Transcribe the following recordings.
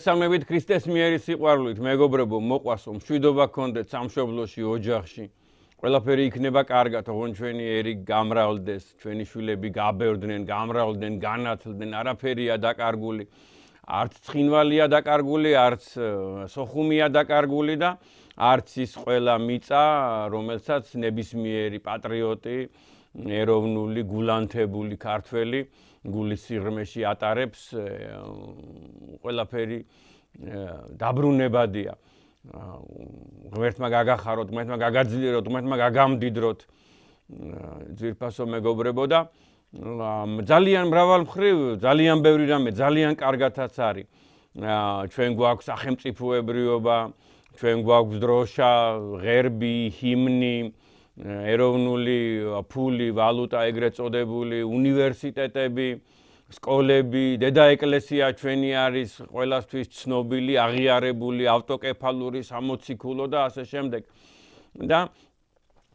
მოგესალმებით ქრისტეს მიერი სიყვარულით, მეგობრებო, მოყვასო, მშვიდობა გქონდეთ სამშობლოში, ოჯახში. ყველაფერი იქნება კარგად, ოღონდ ჩვენი ერი გამრავლდეს, ჩვენი შვილები გაბევრდნენ, გამრავლდნენ, განათლდნენ, არაფერია დაკარგული. არც ცხინვალია დაკარგული, არც სოხუმია დაკარგული და არც ის ყველა მიწა, რომელსაც ნებისმიერი პატრიოტი, ეროვნული, გულანთებული ქართველი გულის სიღრმეში ატარებს, ყველაფერი დაბრუნებადია. ღმერთმა გაგახაროთ, ღმერთმა გაგაძლიეროთ, ღმერთმა გაგამდიდროთ, ძვირფასო მეგობრებო და ძალიან მრავალ მხრივ, ძალიან ბევრი რამე, ძალიან კარგათაც არის. ჩვენ გვაქვს სახელმწიფოებრიობა, ჩვენ გვაქვს დროშა, ღერბი, ჰიმნი, ეროვნული ფული, ვალუტა ეგრეთ წოდებული, უნივერსიტეტები, სკოლები, დედა ეკლესია ჩვენი არის ყველასთვის ცნობილი, აღიარებული, ავტოკეფალური, სამოციქულო და ასე შემდეგ. და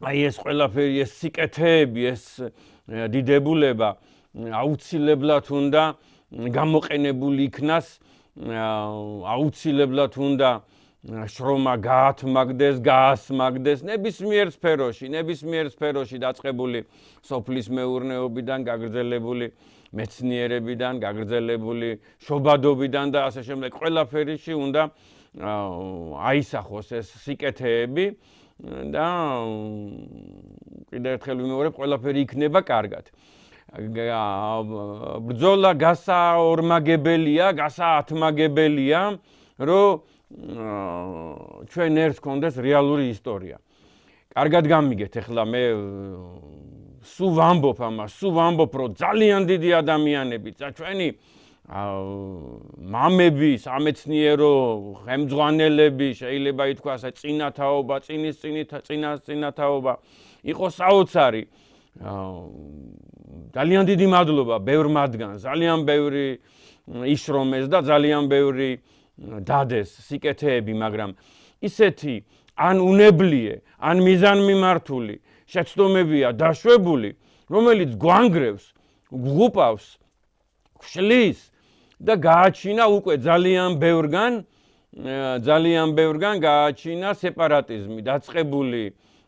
აი ეს ყველაფერი, ეს სიკეთეები, ეს დიდებულება აუცილებლად უნდა გამოყენებული იქნას, აუცილებლად უნდა შრომა გაათმაგდეს, გაასმაგდეს ნებისმიერ სფეროში დაწყებული სოფლის მეურნეობიდან, გაგრძელებული მეცნიერებიდან, გაგრძელებული შობადობიდან და ასე შემდეგ. ყველაფერში უნდა აისახოს ეს სიკეთეები და კიდევ ერთხელ ვიმეორებ, ყველაფერი იქნება კარგად. ბრძოლა გასაორმაგებელია, გასაათმაგებელია, რომ ჩვენ ერთს გქონდეს რეალური ისტორია. კარგად გამიგეთ, ეხლა მე სულ ვამბობ ამას, რომ ძალიან დიდი ადამიანები, ჩვენი მამები, სამეცნიერო ხელმძღვანელები, შეიძლება ითქვას, წინათაობა, წინასწინათაობა იყო საოცარი. ძალიან დიდი მადლობა ბევრ მათგანს, ძალიან ბევრი იშრომეს და ძალიან ბევრი დადეს სიკეთეები, მაგრამ ისეთი ან უნებლიე, ან მიზანმიმართული შეცდომებია დაშვებული, რომელიც გვანგრევს, გვღუპავს, გვშლის და გააჩინა უკვე ძალიან ბევრგან გააჩინა სეპარატიზმი, დაწყებული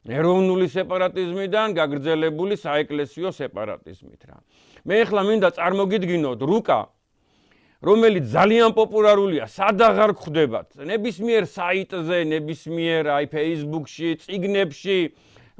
ეროვნული სეპარატიზმიდან გაგრძელებული საეკლესიო სეპარატიზმით რა. მე ახლა მინდა წარმოგიდგინოთ რუკა, რომელიც ძალიან პოპულარულია, სადაღარ გვხვდებათ, ნებისმიერ საიტზე, ნებისმიერ Facebook-ში, წიგნებში,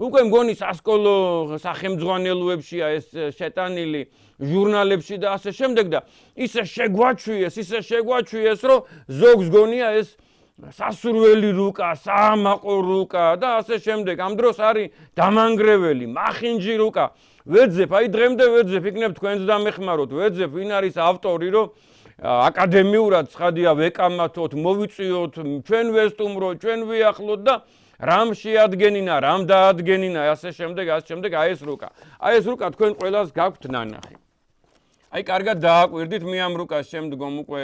უკვე მგონი სასკოლო სახელმძღვანელოებშია ეს შეტანილი, ჟურნალებში და ასე შემდეგ და ისე შეგვაჩვიეს, რომ ზოგს გონია ეს სასურველი რუკა, საამაყო რუკა და ასე შემდეგ. ამ დროს არის დამანგრეველი, მახინჯი რუკა. ვეძებ, აი დღემდე ვეძებ, იქნებ თქვენს დამეხმაროთ, ვეძებ, ვინ არის ავტორი, რომ აკადემიურად ცხადია ვეკამათოთ, მოვიწიოთ, ჩვენ ვესტუმროთ, ჩვენ ვიახლოთ და რამ შეადგენინა, რამ დაადგენინა, ასე შემდეგ, აი ეს რუკა. აი ეს რუკა თქვენ ყველას გაქვთ ნანახი. აი კარგად დააკვირდით, მე ამ რუკას შემდგომ უკვე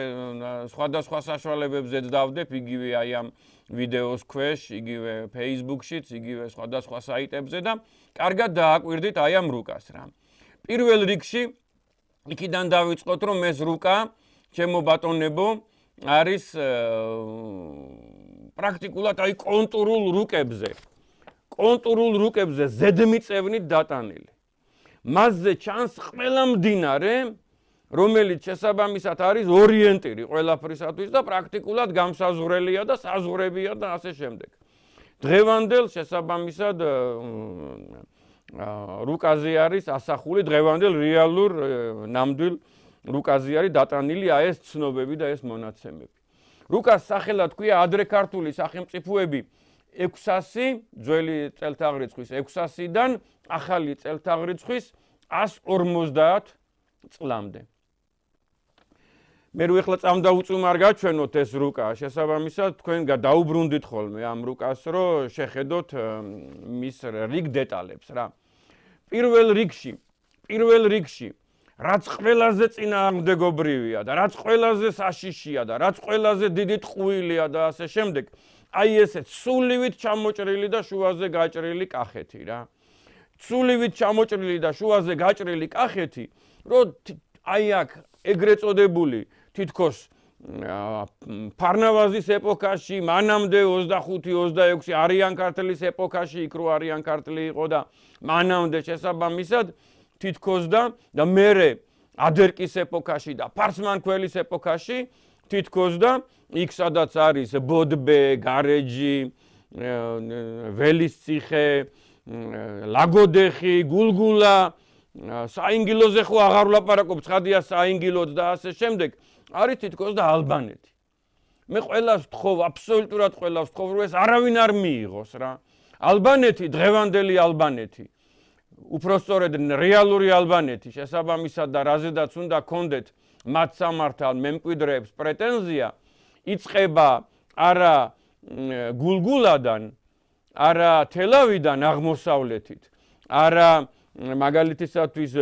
სხვადასხვა საშუალებებზეც დავდებ, იგივე აი ამ ვიდეოს ქვეშ, იგივე Facebook-შიც, იგივე სხვადასხვა საიტებზე და კარგად დააკვირდით აი ამ რუკას რა. პირველ რიგში იქიდან დავიწყოთ, რომ ეს რუკა ჩემო ბატონებო არის პრაქტიკულად აი კონტურულ რუკებზე ზედმიწევნით დატანილი. მასზე ჩანს ყველა მდინარე, რომელიც შესაბამისად არის ორიენტირი ყველაფრისათვის და პრაქტიკულად გამსაზღვრელია და საზღვრებია და ასე შემდეგ. დღევანდელ შესაბამისად რუკაზე არის ასახული, დღევანდელ რეალურ ნამდვილ რუკაზე არის დატანილი ეს ცნობები და ეს მონაცემები. რუკას სახელად ქვია ადრე ქართული სახელმწიფოები 600 ძველი წელთაღრიცხვის 600-დან ახალი წელთაღრიცხვის 150 წლამდე. მე რო ეხლა წამდაუწუმარ გაჩვენოთ ეს რუკა, შესაბამისად თქვენ დაუბრუნდით ხოლმე ამ რუკას, რომ შეხედოთ მის რიგ დეტალებს რა. პირველ რიგში რაც ყველაზე წინააღმდეგობრივია და რაც ყველაზე საშიშია და რაც ყველაზე დიდი ტყუილია და ასე შემდეგ, აი ესეც სულივით ჩამოჭრილი და შუაზე გაჭრილი კახეთი რა. სულივით ჩამოჭრილი და შუაზე გაჭრილი კახეთი, რომ აი აქ ეგრეთ წოდებული თითქოს ფარნავაზის ეპოქაში, მანამდე 25-26 არიან ქართლის ეპოქაში, იქ რო არიან ქართლი იყო და მანამდე შესაბამისად თითქოს და მერე ადერკის ეპოქაში და ფარსმანქველის ეპოქაში თითქოს და იქ სადაც არის ბოდბე, გარეჯი, ველისციხე, ლაგოდეხი, გულგულა, საინგილოზე ხო აღარ ვლაპარაკობ, ცხადია საინგილოც და ასე შემდეგ, არის თითქოს და ალბანეთი. მე ყველას ვთხოვ, აბსოლუტურად ყველას ვთხოვ, რომ ეს არავინ არ მიიღოს რა. ალბანეთი, დღევანდელი ალბანეთი, უпростоრედ რეალური ალბანეთი, შესაბამისად და რაზედაც უნდა გქონდეთ მათ სამართალ მემკვიდრეებს პრეტენზია, იწყება არა გულგულადან, არა თელავიდან აღმოსავლეთით, არა მაგალითისათვის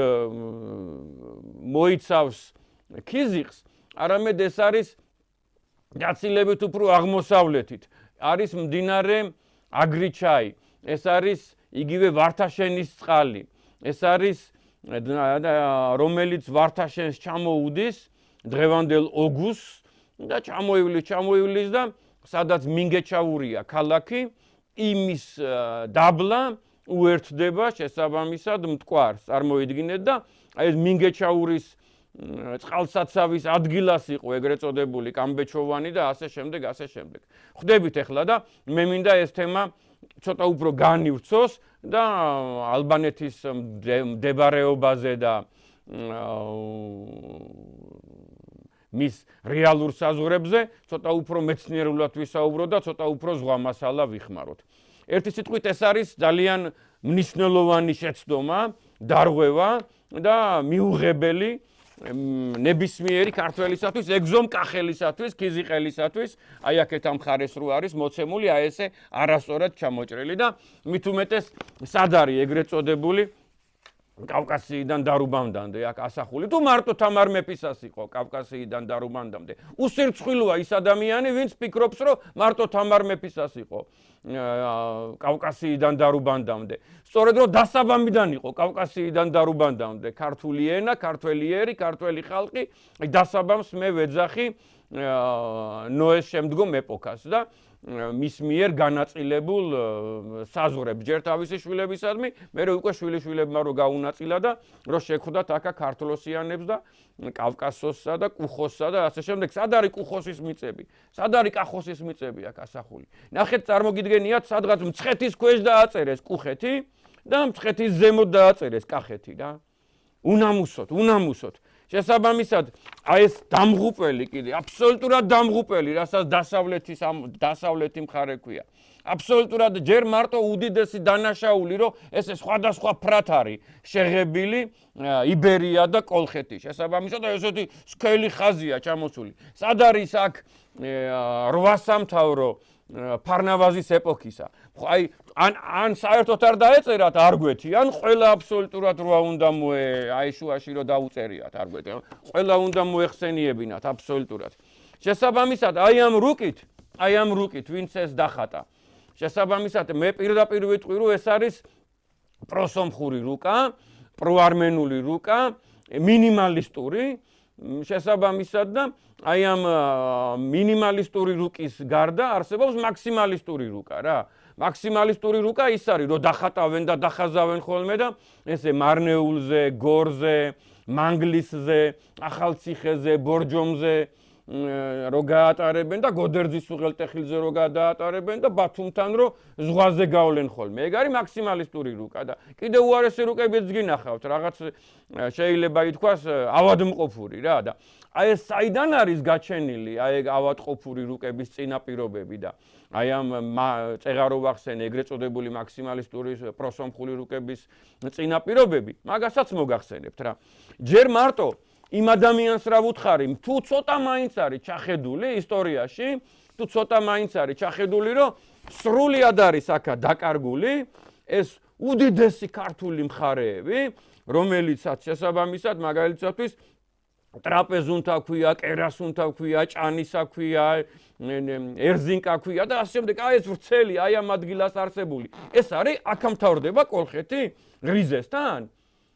მოიცავს ქიზიყს, არამედ ეს არის გაცილებით უფრო აღმოსავლეთით, არის მდინარე აგრიჩაი, ეს არის იგივე ვართაშენის წყალი, ეს არის რომელიც ვართაშენს ჩამოუდის დღევანდელ ოგუს და ჩამოივლის და სადაც მინგეჩაურია ქალაქი, იმის დაბლა უერთდება შესაბამისად მტკვარს, წარმოიდგინეთ და აი ეს მინგეჩაურის წყალსაცავის ადგილას იყო ეგრეთ წოდებული კამბეჩოვანი და ასე შემდეგ, ასე შემდეგ. ხვდებით ახლა და მე მინდა ეს თემა ცოტა უფრო განივცოს და ალბანეთის მდებარეობაზე და მის რეალურ საზღვრებზე ცოტა უფრო მეცნიერულად ვისაუბრო და ცოტა უფრო ზღვა მასალა ვიხმაროთ. ერთი სიტყვით ეს არის ძალიან მნიშვნელოვანი შეცდომა, დარღვევა და მიუღებელი ნებისმიერი ქართველისათვის, ეგზომკახელისათვის, ქიზიყელისათვის, აი აქეთ ამ მხარეს რო არის მოცემული, აი ესე არასწორად ჩამოჭრილი და მით უმეტეს სად არის ეგრეთ წოდებული კავკასიიდან დარუბანდამდე აქ ასახული. თუ მარტო თამარ მეფისას იყო კავკასიიდან დარუბანდამდე. უსირცხვილოა ის ადამიანი, ვინც ფიქრობს, რომ მარტო თამარ მეფისას იყო კავკასიიდან დარუბანდამდე. სწორედ რომ დასაბამიდან იყო კავკასიიდან დარუბანდამდე ქართული ენა, ქართველი ერი, ქართველი ხალხი, დასაბამს მე ვეძახი ნოეს შემდგომ ეპოქას და მის მიერ განაწილებულ საზღვრებს ჯერ თავისი შვილებისადმი, მერე უკვე შვილიშვილებმა რო გაუნაწილა და რო შეხვდათ აქა ქართლოსიანებს და კავკასოსსა და კუხოსსა და ასე შემდეგ. სად არის კუხოსის მიწები? სად არის კახოსის მიწები აქ ასახული? ნახეთ, წარმოგიდგენიათ, სადღაც მცხეთის ქვეშ დააწერეს კუხეთი და მცხეთის ზემოთ დააწერეს კახეთი რა. უნამუსოდ. შესაბამისად, აი ეს დამღუპელი კიდე, აბსოლუტურად დამღუპელი, რასაც დასავლეთი მხარე ქვია. აბსოლუტურად ჯერ მარტო უდიდესი დანაშაული, რომ ეს სხვადასხვა ფრათ არის შეღებილი იბერია და კოლხეთი. შესაბამისად, ესეთი სქელი ხაზია ჩამოსული. სად არის აქ 8 სამთავრო ფარნავაზის ეპოქისა. აი ან საერთოდ არ დაეწერათ არ გვეთი, ან ყველა აბსოლუტურად რა უნდა აი შუაში რომ დაუწერიათ არ გვეთი. ყველა უნდა მოეხსენიებინათ აბსოლუტურად. შესაბამისად, აი ამ რუკით, ვინც ეს დახატა. შესაბამისად, მე პირდაპირ ვიტყვი, რომ ეს არის პროსომხური რუკა, პროარმენული რუკა, მინიმალისტური, შესაბამისად და აი ამ მინიმალისტური რუკის გარდა არსებობს მაქსიმალისტური რუკა რა. მაქსიმალისტური რუკა ის არის, რომ დახატავენ და დახაზავენ ხოლმე და ესე მარნეულზე, გორზე, მანგლისზე, ახალციხეზე, ბორჯომზე რო გაატარებენ და გოდერძის უღელტეხილზე რო გადაატარებენ და ბათუმთან რო ზღვაზე გავლენ ხოლმე. ეგ არის მაქსიმალისტური რუკა და კიდე უარესი რუკებიც გინახავთ, რაღაც შეიძლება ითქვას ავადმყოფური რა და აი ეს საიდან არის გაჩენილი აი ეგ ავადმყოფური რუკების წინაპირობები და აი ამ წეღარო ვახსენე ეგრეთ წოდებული მაქსიმალისტური პროსომხული რუკების წინაპირობები, მაგასაც მოგახსენებთ რა. ჯერ მარტო იმ ადამიანს რა ვუთხარი, თუ ცოტა მაინც არის ჩახედული ისტორიაში, თუ ცოტა მაინც არის ჩახედული, რომ სრულად არის აქა დაკარგული ეს უდიდესი ქართული მხარეები, რომელიცაც შესაბამისად მაგალითად ტრაპეზუნთა ქვია, კერასუნთა ქვია, ჭანისა ქვია, ერზინკა ქვია და ასე შემდეგ. აი ეს ვრცელი, აი ამ ადგილას არსებული. ეს არის აქ მთავრდება კოლხეთი რიზესთან.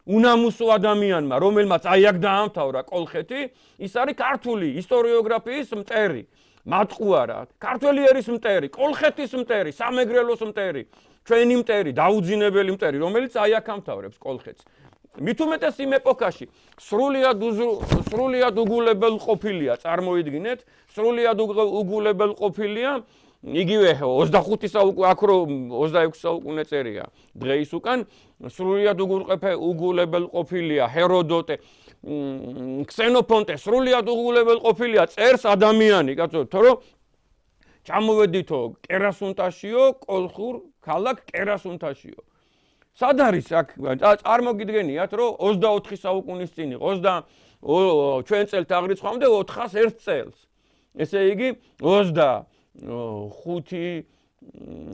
უნამუსო ადამიანმა, რომელმაც აი აქ დაამთავრა კოლხეთი, ის არის ქართული ისტორიოგრაფიის მტერი. მატყუარა, ქართველი ერის მტერი, კოლხეთის მტერი, სამეგრელოს მტერი, ჩვენი მტერი, დაუძინებელი მტერი, რომელიც აი აქ ამთავრებს კოლხეთს. მით უმეტეს იმ ეპოქაში სრულიად უგულებელ ყოფილია, წარმოიდგინეთ, სრულიად უგულებელ ყოფილია იგივე 25 საუკუნე აქ რო 26 საუკუნე წერია დღეის უკან სრულიად უგულებელ ყოფილია ჰეროდოტე ქსენოფონტე სრულიად უგულებელ ყოფილია წერს ადამიანი კაცო თორე ჩამოვედითო კერასუნტაშიო კოლხურ ქალაქ კერასუნტაშიო სად არის აქ წარმოგიდგენიათ რომ 24 საუკუნის წინ იყო 20 ჩვენ წელთ აღრიცხვამდე 401 წელს ესე იგი 25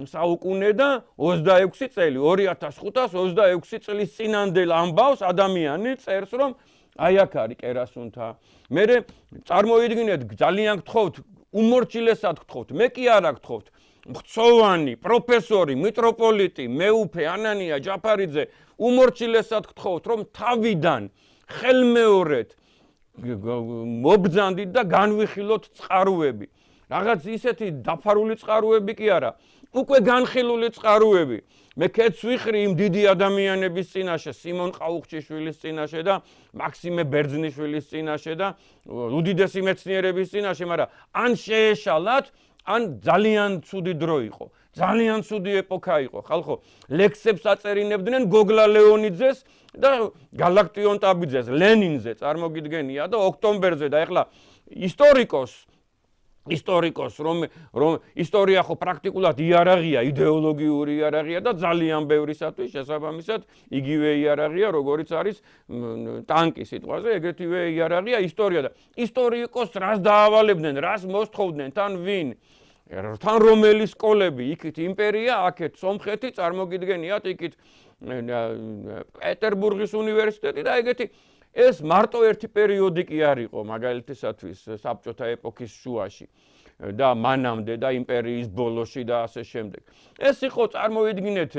საუკუნე და 26 წელი 2526 წლის წინანდელ ამბავს ადამიანი წერს რომ აი აქ არის კერასუნთა მე წარმოიდგინეთ ძალიან გთხოვთ უმორჩილესად გთხოვთ მე კი არა გთხოვთ მხცოვანი პროფესორი მიტროპოლიტი მეუფე ანანია ჯაფარიძე უმორჩილესად გთხოვთ რომ თავიდან ხელმეორედ მობძანდით და განვიხილოთ წყაროები რაღაც ისეთი დაფარული წყაროები კი არა უკვე განხილული წყაროები მე კეთს ვიხრი იმ დიდი ადამიანების წინაშე სიმონ ყაუხჩიშვილის წინაშე და მაქსიმე ბერძნიშვილის წინაშე და უდიდესი მეცნიერების წინაშე მაგრამ ან შეეშალათ ან ძალიან ცუდი დრო იყო ძალიან ცუდი ეპოქა იყო ხალხო ლექსებს აწერინებდნენ გოგლა ლეონიძეს და გალაქტიონ ტაბიძეს ლენინზე წარმოგიდგენია და ოქტომბერზე და ეხლა ისტორიკოს რომ ისტორია ხო პრაქტიკულად იარაღია იდეოლოგიური იარაღია და ძალიან ბევრისათვის შესაბამისად იგივე იარაღია როგორიც არის ტანკი სიტყვაზე ეგრეთივე იარაღია ისტორია და ისტორიკოს რას დაავალებდნენ რას მოსთხოვდნენ თან ვინ თან რომელი სკოლები იქით იმპერია აქეთ სომხეთი წარმოგიდგენიათ იქით პეტერბურგის უნივერსიტეტი და ეგეთი ეს მარტო ერთი პერიოდიკი არ იყო მაგალითისათვის საბჭოთა ეპოქის შუაში და მანამდე და იმპერიის ბოლოში და ასე შემდეგ. ეს იყო წარმოიდგინეთ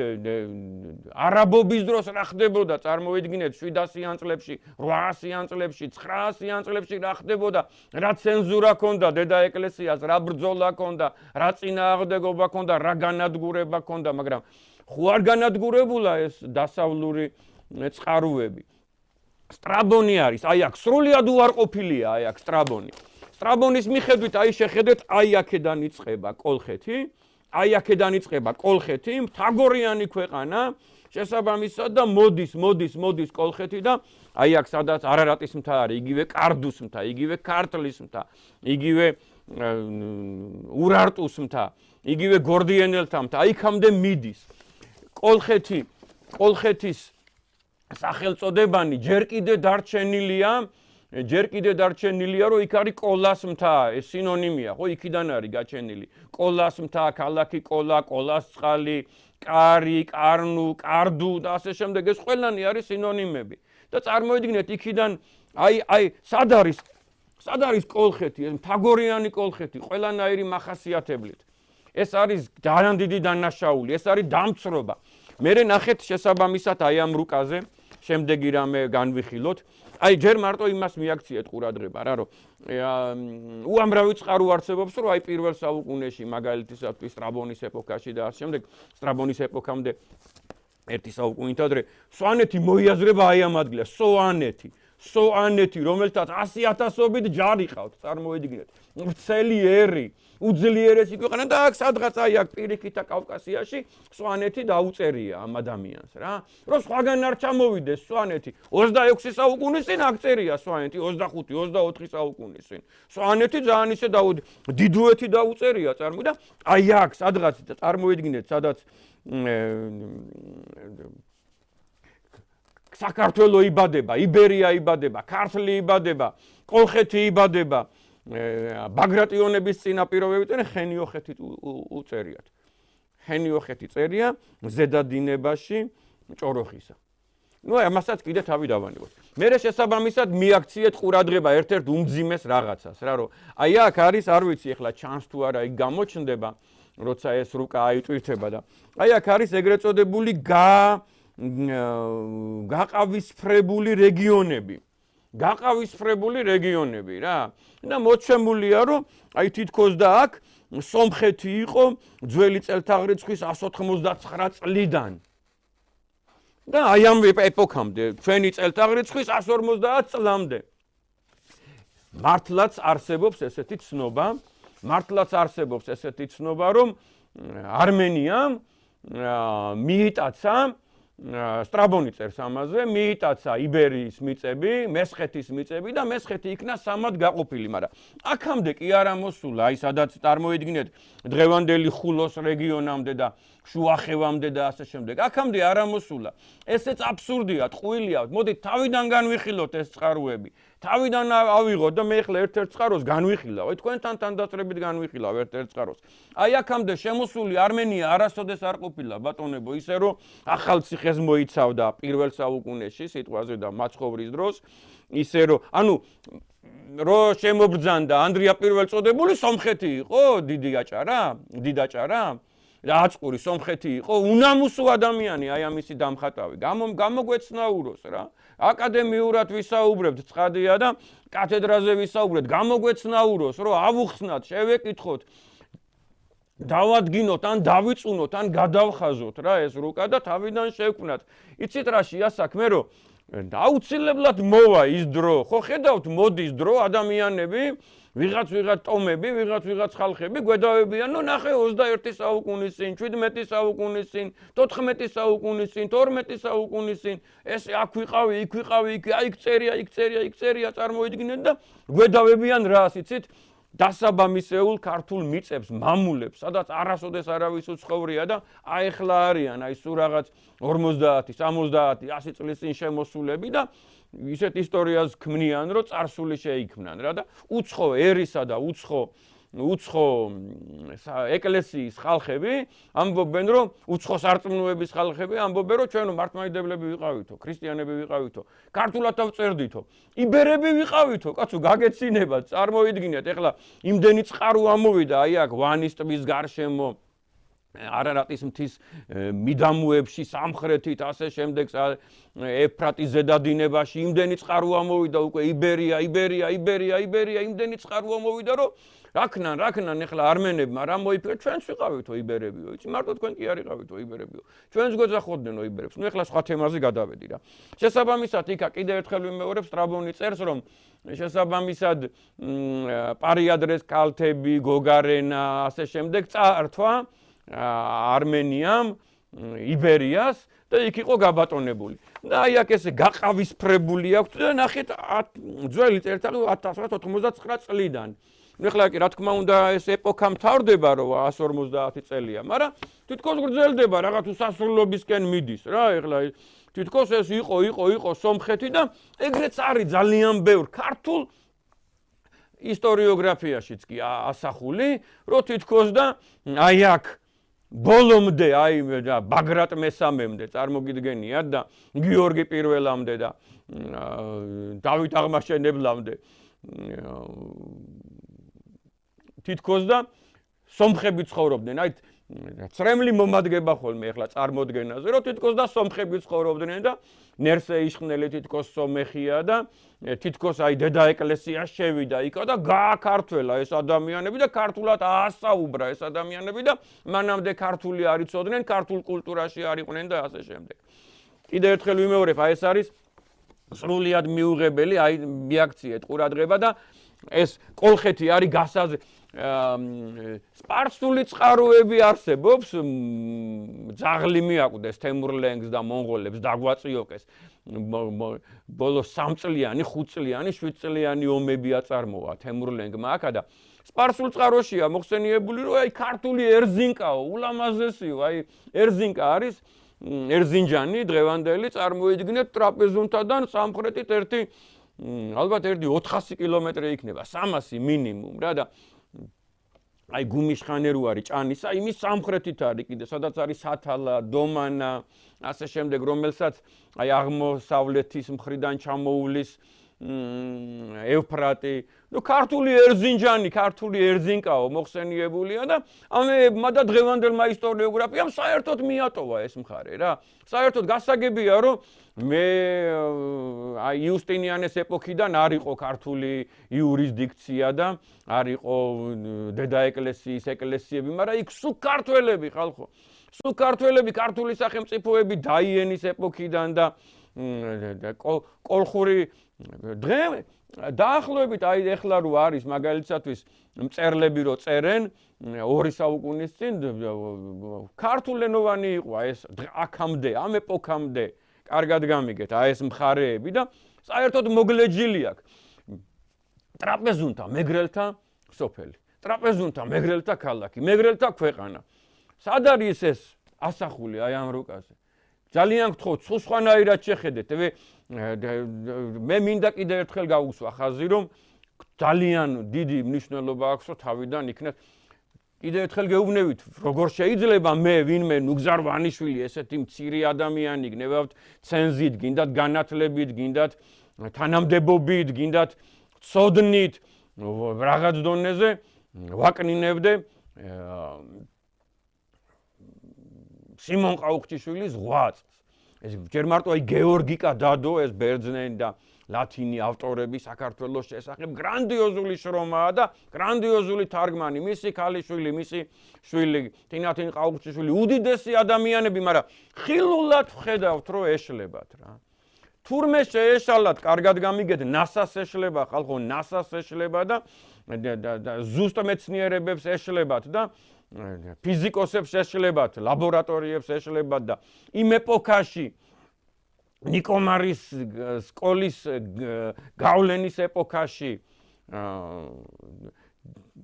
არაბობის დროს რა ხდებოდა, წარმოიდგინეთ 700-იან წლებში, 800-იან წლებში, 900-იან წლებში რა ხდებოდა, რა ცენზურა ჰქონდა დედა ეკლესიას, რა ბრძოლა ჰქონდა, რა წინააღმდეგობა ჰქონდა, რა განადგურება ჰქონდა, მაგრამ ხო არ განადგურებულა ეს დასავლური წყაროები. სტრაბონი არის, აი აქ სრულიად უარყოფილია, აი აქ სტრაბონი. სტრაბონის მიხედვით აი შეხედეთ, აი აქედან იწყება კოლხეთი, აი აქედან იწყება კოლხეთი, მთაგორიანი ქვეყანა, შესაბამისად და მოდის კოლხეთი და აი აქ სადაც არარატის მთა არის, იგივე კარდუს მთა, იგივე ქართლის მთა, იგივე ურარტუს მთა, იგივე გორდიენელთა მთა, იქამდე მიდის. კოლხეთის სახელწოდებანი ჯერ კიდე დარჩენილია, რომ იქ არის კოლას მთა, ეს სინონიმია, ხო, იქიდან არის გაჩენილი. კოლას მთა, ქალაქი კოლა, კოლას წყალი, კარი, კარნუ, კარდუ და ასე შემდეგ, ეს ყველანი არის სინონიმები. და წარმოიდგინეთ, იქიდან აი სად არის კოლხეთი, ეს მთაგორიანი კოლხეთი, ყველანაირი მახასიათებლით. ეს არის ძალიან დიდი დანაშაული, ეს არის დამცრობა. მერე ნახეთ შესაბამისად აი ამ რუკაზე შემდეგი რამე განვიხილოთ. აი ჯერ მარტო იმას მიაქციეთ ყურადღება რა რომ უამრავი წყარო არსებობს რომ აი პირველ საუკუნეში მაგალითისათვის სტრაბონის ეპოქაში და ამ შემდეგ სტრაბონის ეპოქამდე ერთი საუკუნით ადრე სვანეთი მოიაზრება აი ამ ადგილას სოანეთი რომელთაც 100,000-ობით ჯარი ყავთ წარმოიდგინეთ ვრცელი ერი უძლიერესი ქვეყანა და აქ სადღაც აი აქ პირიქით და კავკასიაში სვანეთი დაუწერია ამ ადამიანს რა რომ სხვაგან არ ჩამოვიდეს სვანეთი 26 საუკუნის წინ აქ წერია სვანეთი 25-24 საუკუნის წინ სვანეთი ძალიან ისე დიდუეთი დაუწერია და აი აქ სადღაც წარმოიდგინეთ სადაც საქართველო იბადება, იბერია იბადება, ქართლი იბადება, კოლხეთი იბადება, ბაგრატიონების წინაპირობებიდან ხენიოხეთი უწერიათ. ხენიოხეთი წერია ზედადინებაში ჭოროხისა. ნუ ამასაც კიდე თავი დავანებოთ. მერე შესაბამისად მიაქციეთ ყურადღება ერთ-ერთ უმძიმეს რაღაცას, რა რომ აი აქ არის, არ ვიცი ეხლა ჩანს თუ არა, იქ გამოჩნდება, როცა ეს რუკა აიტვირთება და აი აქ არის ეგრეთ წოდებული გაყავისფრებული რეგიონები რა და მოჩემულია რომ აი თითქოს და აქ სომხეთი იყო ძველი წელთაღრიცხვის 199 წლიდან და აი ამ ეპოქამდე ჩვენი წელთაღრიცხვის 150 წლამდე მართლაც არსებობს ესეთი ცნობა რომ არმენიამ მიიტაცა სტრაბონი წერს ამაზე, მიიტაცა იბერიის მიწები, მესხეთის მიწები და მესხეთი იქნა სამად გაყოფილი, მაგრამ აქამდე კი არ ამოსულა, აი სადაც წარმოიდგინეთ დღევანდელი ხულოს რეგიონამდე და შუახევამდე და ასე შემდეგ. აქამდე არ ამოსულა. ესეც აბსურდია, ტყუილია. მოდით თავიდან განვიხილოთ ეს წყაროები. თავიდან ავიღოთ და მე ახლა ერთ-ერთ წყაროს განვიხილავ. აი თქვენთან თანდასწრებით განვიხილავ ერთ-ერთ წყაროს. აი აქამდე შემოსული არმენია არასოდეს არ ყოფილა ბატონებო, ისე რომ ახალციხეს მოიცავდა პირველ საუკუნეში სიტყვაზე და მაცხოვრის დროს, ისე რომ ანუ რო შემობრძანდა ანდრია პირველწოდებული სომხეთი იყო, დიდი აჭარა რაწყური სომხეთი იყო, უნამუსო ადამიანი აი ამისი დამხატავი. გამოგვეცნაუროს რა. აკადემიურად ვისაუბრებთ, ცხადია და კათედრაზე ვისაუბრებთ, გამოგვეცნაუროს, რომ ავუხსნათ, შევეკითხოთ, დავადგინოთ, ან დავიწუნოთ, ან გადავხაზოთ რა ეს რუკა და თავიდან შევქმნათ. იცით რა შეა საქმე, რომ აუცილებლად მოვა ის დრო, ხო ხედავთ მოდის დრო ადამიანები ვიღაც ტომები, ვიღაც ხალხები გვედავებიან, ნუ ნახე 21 საუკუნის წინ, 17 საუკუნის წინ, 14 საუკუნის წინ, 12 საუკუნის წინ, ეს აქ ვიყავი, იქ ვიყავი, იქ წერია, წარმოიდგინეთ და გვედავებიან რას, იცით? დასაბამისეულ ქართულ მიწებს, მამულებს, სადაც არასოდეს არავის უცხოვრია და აი ახლა არიან, აი სულ რაღაც 50, 70, 100 წლის წინ შემოსულები და ისეთ ისტორიას ქმნიან, რომ წარსული შეიქმნან რა და უცხო ერისა და უცხო ეკლესიის ხალხები ამბობენ, რომ უცხო სარწმუნოების ხალხები ამბობენ, რომ ჩვენ მართლმადიდებლები ვიყავითო, ქრისტიანები ვიყავითო, ქართულად ავწერდითო, იბერები ვიყავითო, კაცო გაგეცინება, წარმოიდგინეთ, ეხლა იმდენი წყარო ამოვიდა აი აქ ვანის ტბის გარშემო არარატის მთის მიდამოებში სამხრეთით ასე შემდეგ ეფრატის ზედადინებაში იმდენი წყარო ამოვიდა უკვე იბერია იმდენი წყარო ამოვიდა რომ რაკნან ეხლა არმენებმა რა მოიფიქრა ჩვენც ვიყავითო იბერებიო იცი მარტო თქვენ კი არ იყავითო იბერებიო ჩვენც გვეძახოდნენ იბერებს ნუ ეხლა სხვა თემაზე გადავედი რა შესაბამისად იქა კიდევ ერთხელ ვიმეორებ სტრაბონი წერს რომ შესაბამისად პარიადრეს კალთები გოგარენა ასე შემდეგ წაართვა არმენიამ იბერიას და იქ იყო გაბატონებული. და აი აქ ესე გაყავისფრებული აქვს და ნახეთ ძველი წელთაღრიცხვის 1999 წლიდან. ეხლა კი რა თქმა უნდა ეს ეპოქა მთავრდება რომ 150 წელია, მაგრამ თითქოს გრძელდება რაღაც უსასრულობისკენ მიდის რა ეხლა თითქოს ეს იყო სომხეთი და ეგრეც არის ძალიან ბევრ ქართულ ისტორიოგრაფიაშიც კი ასახული, რომ თითქოს და აი აქ ბოლომდე აი ბაგრატ მესამემდე წარმოგიდგენიათ და გიორგი პირველამდე და დავით აღმაშენებლამდე თითქოს და სომხები ცხოვრობდნენ აი წრემლი მომადგება ხოლმე ახლა წარმოდგენაზე რომ თითქოს და სომხები ცხოვრობდნენ და ნერსე იშხნელი თითქოს სომეხია და თითქოს აი დედა ეკლესია შევიდა იქა და გააქართველა ეს ადამიანები და ქართულად აასაუბრა ეს ადამიანები და მანამდე ქართული არ იცოდნენ, ქართულ კულტურაში არ იყვნენ და ასე შემდეგ. კიდევ ერთხელ ვიმეორებ, აი ეს არის სრულიად მიუღებელი აი რეაქცია ყურადღება და ეს კოლხეთი არის გასაზე სპარსული წყაროები არსებობს ძაღლი მიაკვდეს თემურლენგს და მონღოლებს დაგვაწიოკეს ბოლო 3 წლიანი 5 წლიანი 7 წლიანი ომები აწარმოა თემურლენგმა აქა და სპარსულ წყაროშია მოხსენიებული რომ აი ქართული ერზინკაო ულამაზესიო აი ერზინკა არის ერზინჯანი დღევანდელი წარმოიდგინეთ ტრაპეზუნთიდან სამხრეთით ალბათ 400 კილომეტრი იქნება 300 მინიმუმ რა და აი გუმიშხანე რო არის ჭანისა იმის სამხრეთით არის კიდე სადაც არის სათალა დომანა ასე შემდეგ რომელსაც აი აღმოსავლეთის მხრიდან ჩამოუვლის ევფრატი, ნუ ქართული ერზინჯანი, ქართული ერზინკაო მოხსენიებულია და ამებმა და დღევანდელმა ისტორიოგრაფიამ საერთოდ მიატოვა ეს მხარე რა. საერთოდ გასაგებია, რომ მე იუსტინიანეს ეპოქიდან არ იყო ქართული იურისდიქცია და არ იყო დედაეკლესიის ეკლესიები, მაგრამ იქ სულ ქართველები ხალხო. სულ ქართველები, ქართული სახელმწიფოები დაიენის ეპოქიდან და კოლხური დღე დაახლოებით აი ეხლა რო არის მაგალითად მწერლები რო წერენ 2 საუკუნის წინ ქართულენოვანი იყო ეს აქამდე ამ ეპოქამდე კარგად გამიგეთ აი ეს მხარეები და საერთოდ მოგლეჯილი აქვს ტრაპეზუნთა მეგრელთა სოფელი ტრაპეზუნთა მეგრელთა ქალაქი მეგრელთა ქვეყანა სად არის ეს ასახული აი ამ რუკაზე ძალიან გთხოვთ სულ სხვანაირად შეხედეთ მე მინდა კიდევ ერთხელ გავუსვა ხაზი რომ ძალიან დიდი მნიშვნელობა აქვს რომ თავიდან იქნებ კიდევ ერთხელ გეუბნებით როგორ შეიძლება მე ვინმე ნუგზარ ვანიშვილი ესეთი მცირე ადამიანი გნებავთ ცენზით გინდათ განათლებით გინდათ თანამდებობით გინდათ ცოდნით რაღაც დონეზე ვაკნინებდე სიმონ ყაუხჩიშვილის 8 წელს. ეს ჯერ მარტო აი გეორგიკა დადო ეს ბერძნენი და ლათინი ავტორები საქართველოს შესახებ გრანდიოზული შრომაა და გრანდიოზული თარგმანი მისი ქალიშვილი მისი შვილი თინათინ ყაუხჩიშვილი უდიდესი ადამიანები მაგრამ ხილულად ვხედავთ რომ ეშლებათ რა თურმე შეეშალათ კარგად გამიგეთ ნასას ეშლება ხალხო ნასას ეშლება და ზუსტ მეცნიერებებს ეშლებათ და ფიზიკოსებს ეშლებათ, ლაბორატორიებს ეშლებათ და იმ ეპოქაში ნიკომარის სკოლის გავლენის ეპოქაში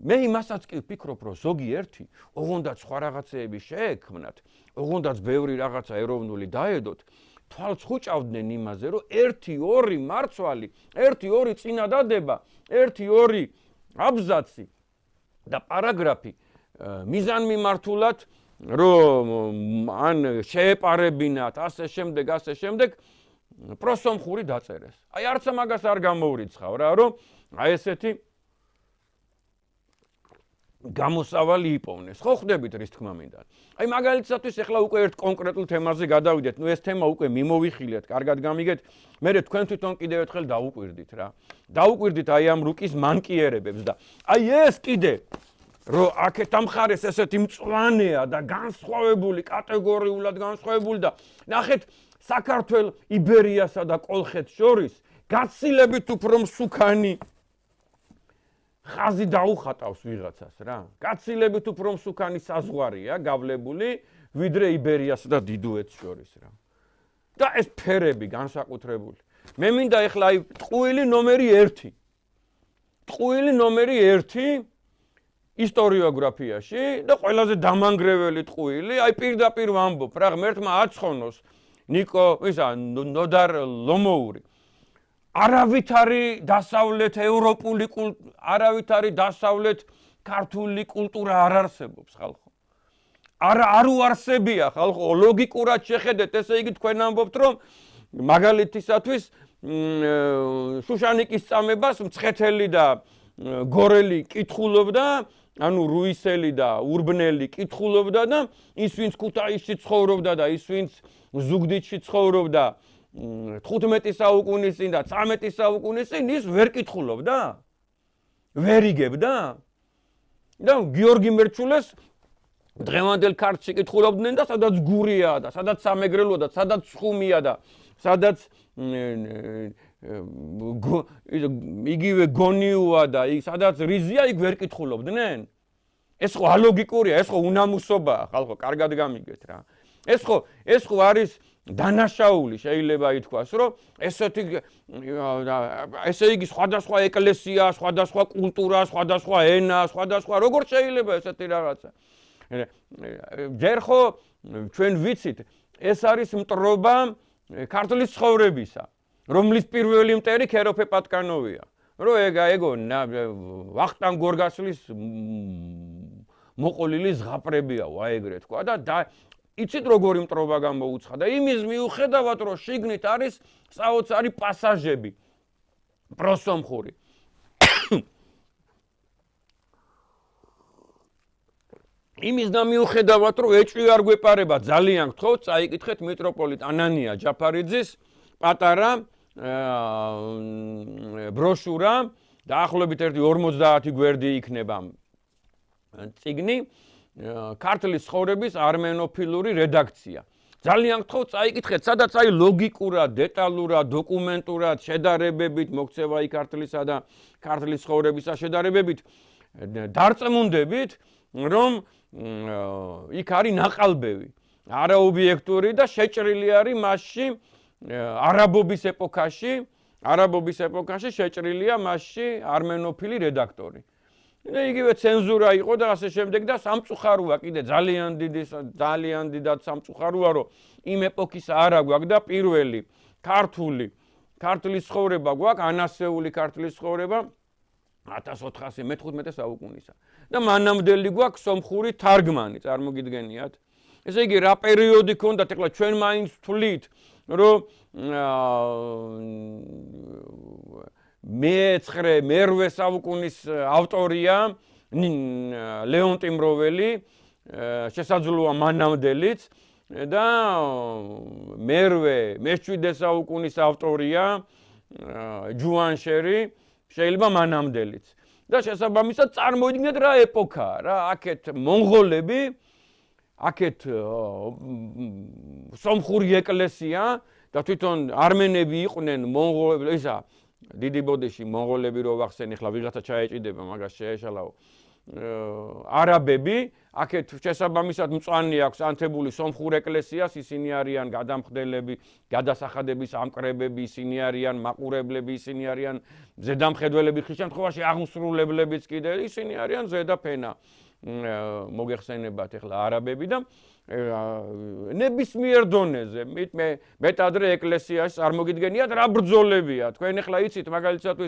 მე იმასაც კი ვფიქრობ, რომ ზოგიერთი ოღონდაც სხვა რაღაცეები შეექმნათ, ოღონდაც ბევრი რაღაცა ეროვნული დაედოთ, თვალს ხუჭავდნენ იმაზე, რომ 1-2 მარცვალი, 1-2 წინადადება, 1-2 აბზაცი და პარაგრაფი მიზანმიმართულად რომ ან შეეპარებინათ ასე შემდეგ პროსომხური დაწერეს. აი არც მაგას არ გამოვრიცხავ რა რომ აი ესეთი გამოსავალი იპოვნეს. ხო ხდებით რის თქმა მინდა. აი მაგალითად ეხლა უკვე ერთ კონკრეტულ თემაზე გადავიდეთ. ნუ ეს თემა უკვე მიმოვიხილეთ, კარგად გამიგეთ. მე თქვენ თვითონ კიდევ ერთხელ დაუკვირდით რა. დაუკვირდით აი ამ რუკის მანკიერებებს და აი ეს კიდე რომ აქეთ ამ მხარეს ესეთი მწვანეა და განსხვავებული კატეგორიულად განსხვავებული და ნახეთ საქართველოს იბერიასა და კოლხეთს შორის გაცილებით უფრო მსუქანი ხაზი დაუხატავს ვიღაცას რა გაცილებით უფრო მსუქანი საზღვარია გავლებული ვიდრე იბერიასა და დიდუეთს შორის რა და ეს ფერები განსაკუთრებული მე მინდა ეხლა აი ტყუილი ნომერი 1 ტყუილი ნომერი 1 ისტორიოგრაფიაში და ყველაზე დამანგრეველი ტყუილი აი პირდაპირ ვამბობ რა ღმერთმა აცხონოს ნიკო ისა ნოდარ ლომოური არავითარი დასავლეთ ევროპული არავითარი დასავლეთ ქართული კულტურა არ არსებობს ხალხო არ უარსებია ხალხო ლოგიკურად შეხედეთ ესე იგი თქვენ ამბობთ რომ მაგალითისათვის შუშანიკის წამებას მცხეთელი და გორელი კითხულობდა ანუ რუისელი და ურბნელი კითხულობდა და ის ვინც ქუთაისში ცხოვრობდა და ის ვინც ზუგდიდში ცხოვრობდა 15 საუკუნის წინ და 13 საუკუნის წინ ის ვერ კითხულობდა ვერ იგებდა და გიორგი მერჩულეს დღევანდელ ქართლში კითხულობდნენ და სადაც გურია და სადაც სამეგრელოა და სადაც ხუმია და სადაც იგივე გონიუა და სადაც რიზია იქ ვერ კითხულობდნენ ეს ხო ალოგიკურია ეს ხო უნამუსობაა ხალხო კარგად გამიგეთ რა ეს ხო არის დანაშაული შეიძლება ითქვას რომ ესე იგი სხვადასხვა ეკლესია სხვადასხვა კულტურა სხვადასხვა ენა სხვადასხვა როგორ შეიძლება ესეთი რაღაცა ჯერ ხო ჩვენ ვიცით ეს არის მტრობა ქართლის ცხოვრებისა რომლის პირველი მტერი ქეროფე პატკანოვია რომ ეგო ვახტანგ გორგასლის მოყოლილი ზღაპრებია ვაეგრე თქვა და იცით როგორი მტრობა გამოუცხადა იმის მიუხედავად რომ შიგნით არის საოცარი პასაჟები პროსომხური. იმის და მიუხედავად, რომ ეჭვი არ გვეპარება, ძალიან გთხოვთ, წაიკითხეთ მიტროპოლიტ ანანია ჯაფარიძის პატარა ბროშურა, დაახლოებით 50 გვერდი იქნება წიგნი, ქართლის ცხოვრების armenofiluri რედაქცია. ძალიან გთხოვთ, წაიკითხეთ, სადაც აი ლოგიკურად, დეტალურად, დოკუმენტურად, შედარებებით, მოქცევა იქ ქართლისა და ქართლის ცხოვრებისა შედარებებით, დარწმუნდებით, რომ იქ არის ნაყალბევი, არაობიექტური და შეჭრილი არის მასში არაბობის ეპოქაში შეჭრილია მასში armenofili რედაქტორი. იგივე ცენზურა იყო და ასე შემდეგ და სამწუხაროა კიდე ძალიან დიდად სამწუხაროა რომ იმ ეპოქის არა გვაქვს და პირველი ქართლის ცხოვრება გვაქვს ანასეული ქართლის ცხოვრება 1415 საუკუნისა და მანამდელი გვაქვს სომხური თარგმანი წარმოგიდგენიათ ესე იგი რა პერიოდი ქონდათ ეხლა ჩვენ მაინც ვთვლით რომ მე-8 საუკუნის ავტორია ლეონტი მროველი შესაძლოა მანამდელიც და მე-7 საუკუნის ავტორია ჯუანშერი შეიძლება მანამდელიც და შესაბამისად წარმოიდგინეთ რა ეპოქაა რა აქეთ მონღოლები აქეთ სომხური ეკლესია და თვითონ armenები იყვნენ მონღოლები ისა დიდი ბოდიში მონღოლები რო ვახსენ ახლა ვიღაცა ჩაეჭიდება მაგას შეეშალაო არაბები აქეთ შესაბამისად მწვანე აქვს ანთებული სომხურ ეკლესიას ისინი არიან გადამხდელები გადასახადების ამკრებები ისინი არიან მაყურებლები ისინი არიან ზედამხედველები ხის შემთხვევაში აღმსრულებლებიც კიდე ისინი არიან ზედაფენა მოგეხსენებათ ახლა არაბები და ნებისმიერ დონეზე მეტადრე ეკლესიაში წარმოგიდგენიათ რა ბრძოლებია თქვენ ახლა იცით მაგალითად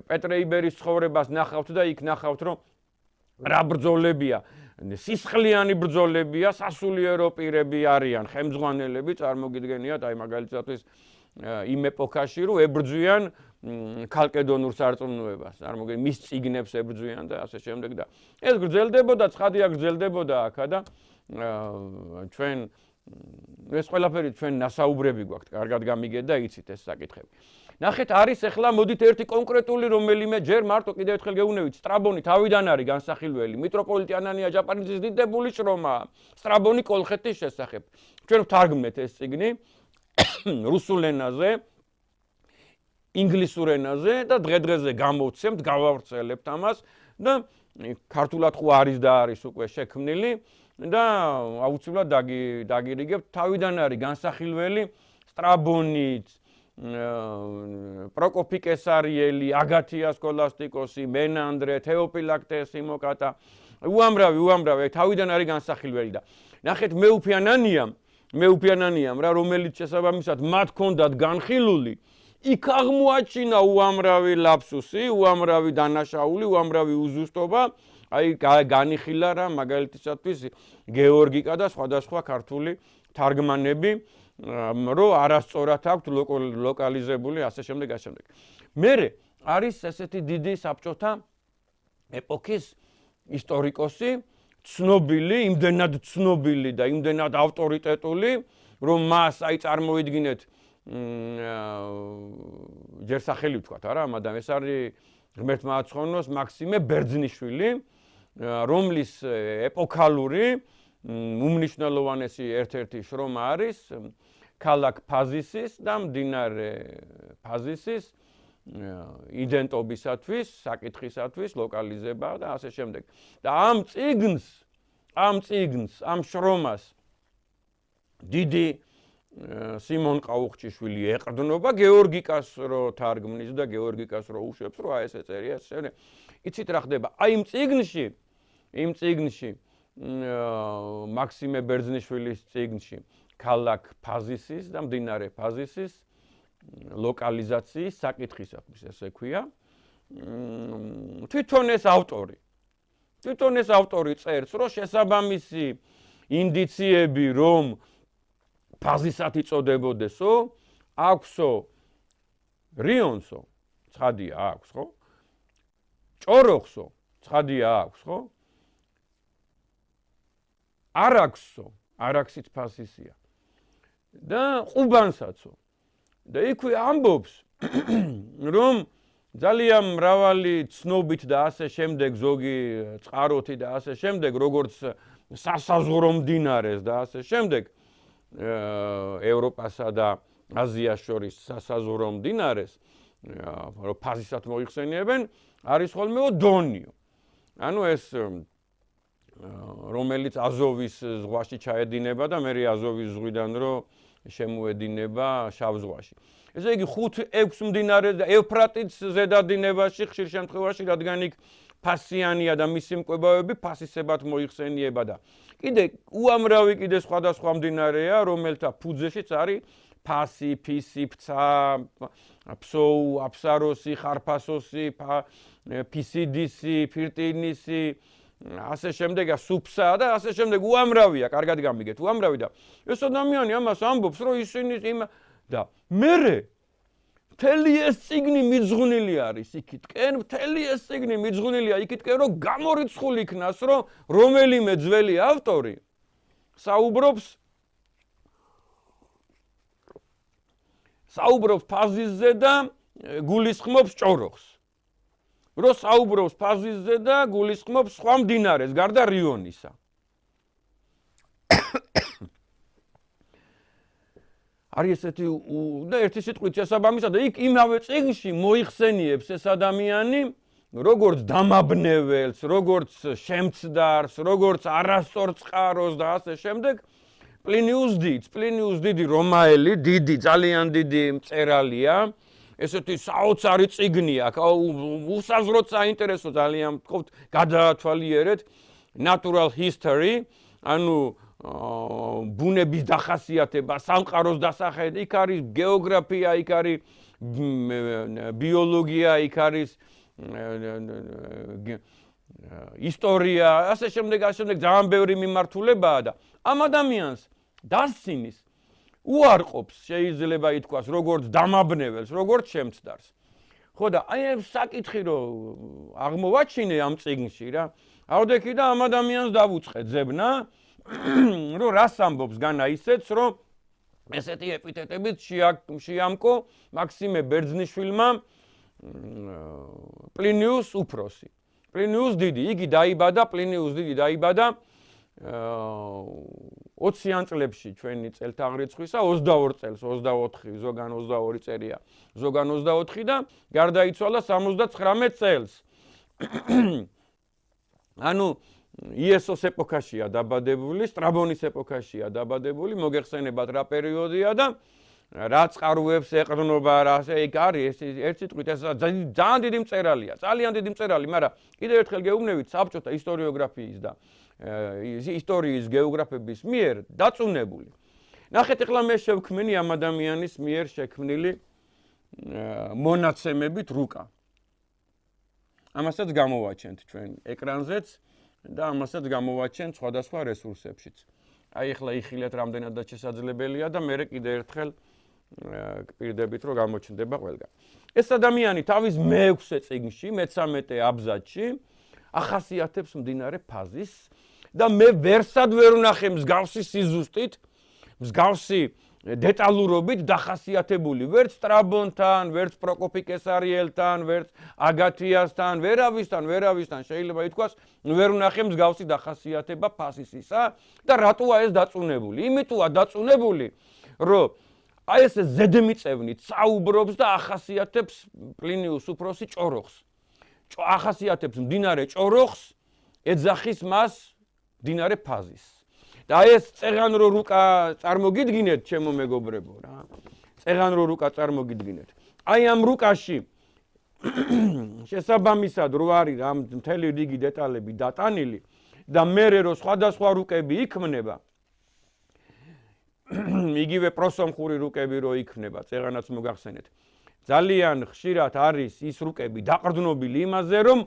პეტრე იბერის ცხოვრებას ნახავთ და იქ ნახავთ რომ რა ბრძოლებია სისხლიანი ბრძოლებია სასულიერო პირები არიან ხელმძღვანელები წარმოგიდგენიათ აი მაგალითად იმ ეპოქაში რომ ებრძვიან ქალკედონურ სარწმუნოებას წარმოგიდგენიათ მის წიგნებს ებრძვიან და ასე შემდეგ და ეს გრძელდებოდა ცხადია გრძელდებოდა აქა და ჩვენ ეს ყველაფერი ჩვენ ნასაუბრები გვაქვს კარგად გამიგეთ და იცით ეს საკითხები ნახეთ არის ახლა მოდით ერთი კონკრეტული რომელიმე ჯერ მარტო კიდევ ერთხელ გეუბნებით სტრაბონი თავიდან არის განსახილველი მიტროპოლიტი ანანია ჯაპარიძის დიდებული შრომაა სტრაბონი კოლხეთის შესახებ ჩვენ ვთარგმნეთ ეს წიგნი რუსულ ენაზე ინგლისურ ენაზე და დღე-დღეზე გამოვცემთ გავავრცელებთ ამას და ქართულად ხო არის და არის უკვე შექმნილი და აუცილებლად დაგირიგებთ თავიდან არის განსახილველი სტრაბონიც პროკოფი კესარიელი აგათია სკოლასტიკოსი მენანდრე თეოფილაქტე სიმოკატა უამრავი თავიდან არის განსახილველი და ნახეთ მეუფიანანიამ რა რომელიც შესაბამისად მათ ჰქონდათ განხილული იქ აღმოაჩინა უამრავი ლაფსუსი უამრავი დანაშაული უამრავი უზუსტობა აი განიხილა რა მაგალითისათვის გეორგიკა და სხვადასხვა ქართული თარგმანები რომ არასწორად აქვს ლოკალიზებული ასე შემდეგ მერე არის ესეთი დიდი საბჭოთა ეპოქის ისტორიკოსი ცნობილი იმდენად ცნობილი და იმდენად ავტორიტეტული რომ მას აი წარმოიდგინეთ ჯერ სახელი ვთქვათ არა მაგრამ ეს არის ღმერთმა აცხოვნოს მაქსიმე ბერძნიშვილი რომლის ეპოქალური უმნიშვნელოვანესი ერთ-ერთი შრომა არის ქალაქ ფაზისის და მდინარე ფაზისის იდენტობისათვის, საკითხისათვის, ლოკალიზება და ასე შემდეგ. და ამ შრომას დიდი სიმონ ყაუხჭიშვილი ეყრდნობა გეორგიკას რო თარგმნის და გეორგიკას რო უშვებს რომ აი ესე წერია ესე. იცით რა ხდება? აი იმ წიგნში მაქსიმე ბერძნიშვილის წიგნში ქალაქ ფაზისის და მდინარე ფაზისის ლოკალიზაციის საკითხისათვის ესე ქვია. თვითონ ეს ავტორი წერს რომ შესაბამისი ინდიციები რომ ფაზისად იწოდებოდესო, აქვსო რიონსო, ცხადია აქვს, ხო? ჭოროხსო, ცხადია აქვს, ხო? არაქსო, არაქსიც ფასისია. და ყუბანსაცო. და იქვე ამბობს, რომ ძალიან მრავალი ცნობით და ასე შემდეგ ზოგი წყაროთი და ასე შემდეგ, როგორც სასაზღვრო მდინარეს და ასე შემდეგ, ევროპასა და აზიას შორის სასაზღვრო მდინარეს, რომ ფაზისად მოიხსენიებენ, არის ხოლმე დონიო. ანუ ეს რომელიც აზოვის ზღვაში ჩაედინება და მე აზოვის ზღვიდან რო შემოედინება შავ ზღვაში. ესე იგი 5-6 მდინარე და ევფრატის ზედადინებაში ხშირ შემთხვევაში, რადგან იქ ფასიანია და მისი მკვებავები ფასისებად მოიხსენიება და კიდე უამრავი კიდე სხვადასხვა მდინარეა, რომელთა ფუძეშიც არის ფასი, ფისი, ფცა, ფსოუ, აფსაროსი, ხარფასოსი, ფისიდისი, ფირტინისი, ასე შემდეგ, სუფსა და ასე შემდეგ უამრავია, კარგად გამიგეთ, უამრავი და ეს ადამიანი ამას ამბობს, რომ ისინი და მერე მთელი ეს წიგნი მიძღვნილი არის იქითკენ, მთელი ეს წიგნი მიძღვნილია იქითკენ, რომ გამორიცხული იქნას, რომ რომელიმე ძველი ავტორი საუბრობს ფაზისზე და გულისხმობს ჭოროხს. რო საუბრობს ფაზისზე და გულისხმობს სხვა მდინარეს, გარდა რიონისა. არის ესეთი და ერთი სიტყვით შესაბამისად და იქ იმავე წიგნში მოიხსენიებს ეს ადამიანი როგორც დამაბნეველს, როგორც შემცდარს, როგორც არასწორ წყაროს და ასე შემდეგ. პლინიუს დიდი რომაელი, დიდი, ძალიან დიდი მწერალია. ესეთი საოცარი წიგნია, უსაზღროდ საინტერესო ძალიან ვთქვათ, გადაათვალიერეთ natural history, ანუ ბუნების დახასიათება, სამყაროს დასახედი, იქ არის გეოგრაფია, იქ არის ბიოლოგია, იქ არის ისტორია, ასე შემდეგ, ძალიან ბევრი მიმართულებაა და ამ ადამიანს დასცინის უარყოფს, შეიძლება ითქვას, როგორც დამაბნეველს, როგორც შემცდარს. ხო და აი ეს საკითხი რომ აღმოვაჩინე ამ წიგნში რა, ავდექი და ამ ადამიანს დავუწყე ძებნა, რომ რას ამბობს განა ისეც, რომ ესეთი ეპითეტებით შეამკო მაქსიმე ბერძნიშვილმა პლინიუს უფროსი. პლინიუს დიდი, იგი დაიბადა, პლინიუს დიდი დაიბადა 20-იან წლებში ჩვენი წელთაღრიცხვისა 22 წელს, 24, ზოგან 22 წერია, ზოგან 24 და გარდაიცვალა 79 წელს. ანუ იესოს ეპოქაშია დაბადებული, სტრაბონის ეპოქაშია დაბადებული, მოგეხსენებათ რა პერიოდია და რა წყაროებს ეყრდნობა, რა იქ არის ერთ სიტყვით ეს ძალიან დიდი მწერალია, ძალიან დიდი მწერალი, მაგრამ კიდევ ერთხელ გეუბნებით საბჭოთა ისტორიოგრაფიის და ისტორიის გეოგრაფების მიერ დაწუნებული. ნახეთ ახლა მე შევქმნი ამ ადამიანის მიერ შექმნილი მონაცემებით რუკა. ამასაც გამოვაჩენთ ჩვენ ეკრანზეც და ამასაც გამოვაჩენთ სხვადასხვა რესურსებშიც. აი ახლა იხილეთ რამდენადაც შესაძლებელია და მე კიდევ ერთხელ გპირდებით რომ გამოჩნდება ყველგან. ეს ადამიანი თავის მე-6 წიგნში, მე-13 აბზაცში ახასიათებს მდინარე ფაზის და მე ვერსად ვერ ვნახე მსგავსი სიზუსტით, მსგავსი დეტალურობით დახასიათებული ვერც სტრაბონთან, ვერც პროკოფი კესარიელთან, ვერც აგათიასთან, ვერავისთან შეიძლება ითქვას, ვერ ვნახე მსგავსი დახასიათება ფასისისა და რატოა ეს დაწუნებული? იმიტოა დაწუნებული, რომ აი ეს ზედმიწევნით საუბრობს და ახასიათებს პლინიუს უფროსი ჭოროხს. ახასიათებს მდინარე ჭოროხს, ეძახის მას მდინარე ფაზის. და აი ეს წეღანრო რუკა წარმოგიდგინეთ, ჩემო მეგობრებო რა. წეღანრო რუკა წარმოგიდგინეთ. აი ამ რუკაში შესაბამისად რო არის რა მთელი რიგი დეტალები დატანილი და მერე რო სხვადასხვა რუკები იქმნება, იგივე პროსომხური რუკები რო იქმნება, წეღანაც მოგახსენეთ. ძალიან ხშირად არის ის რუკები დაყრდნობილი იმაზე, რომ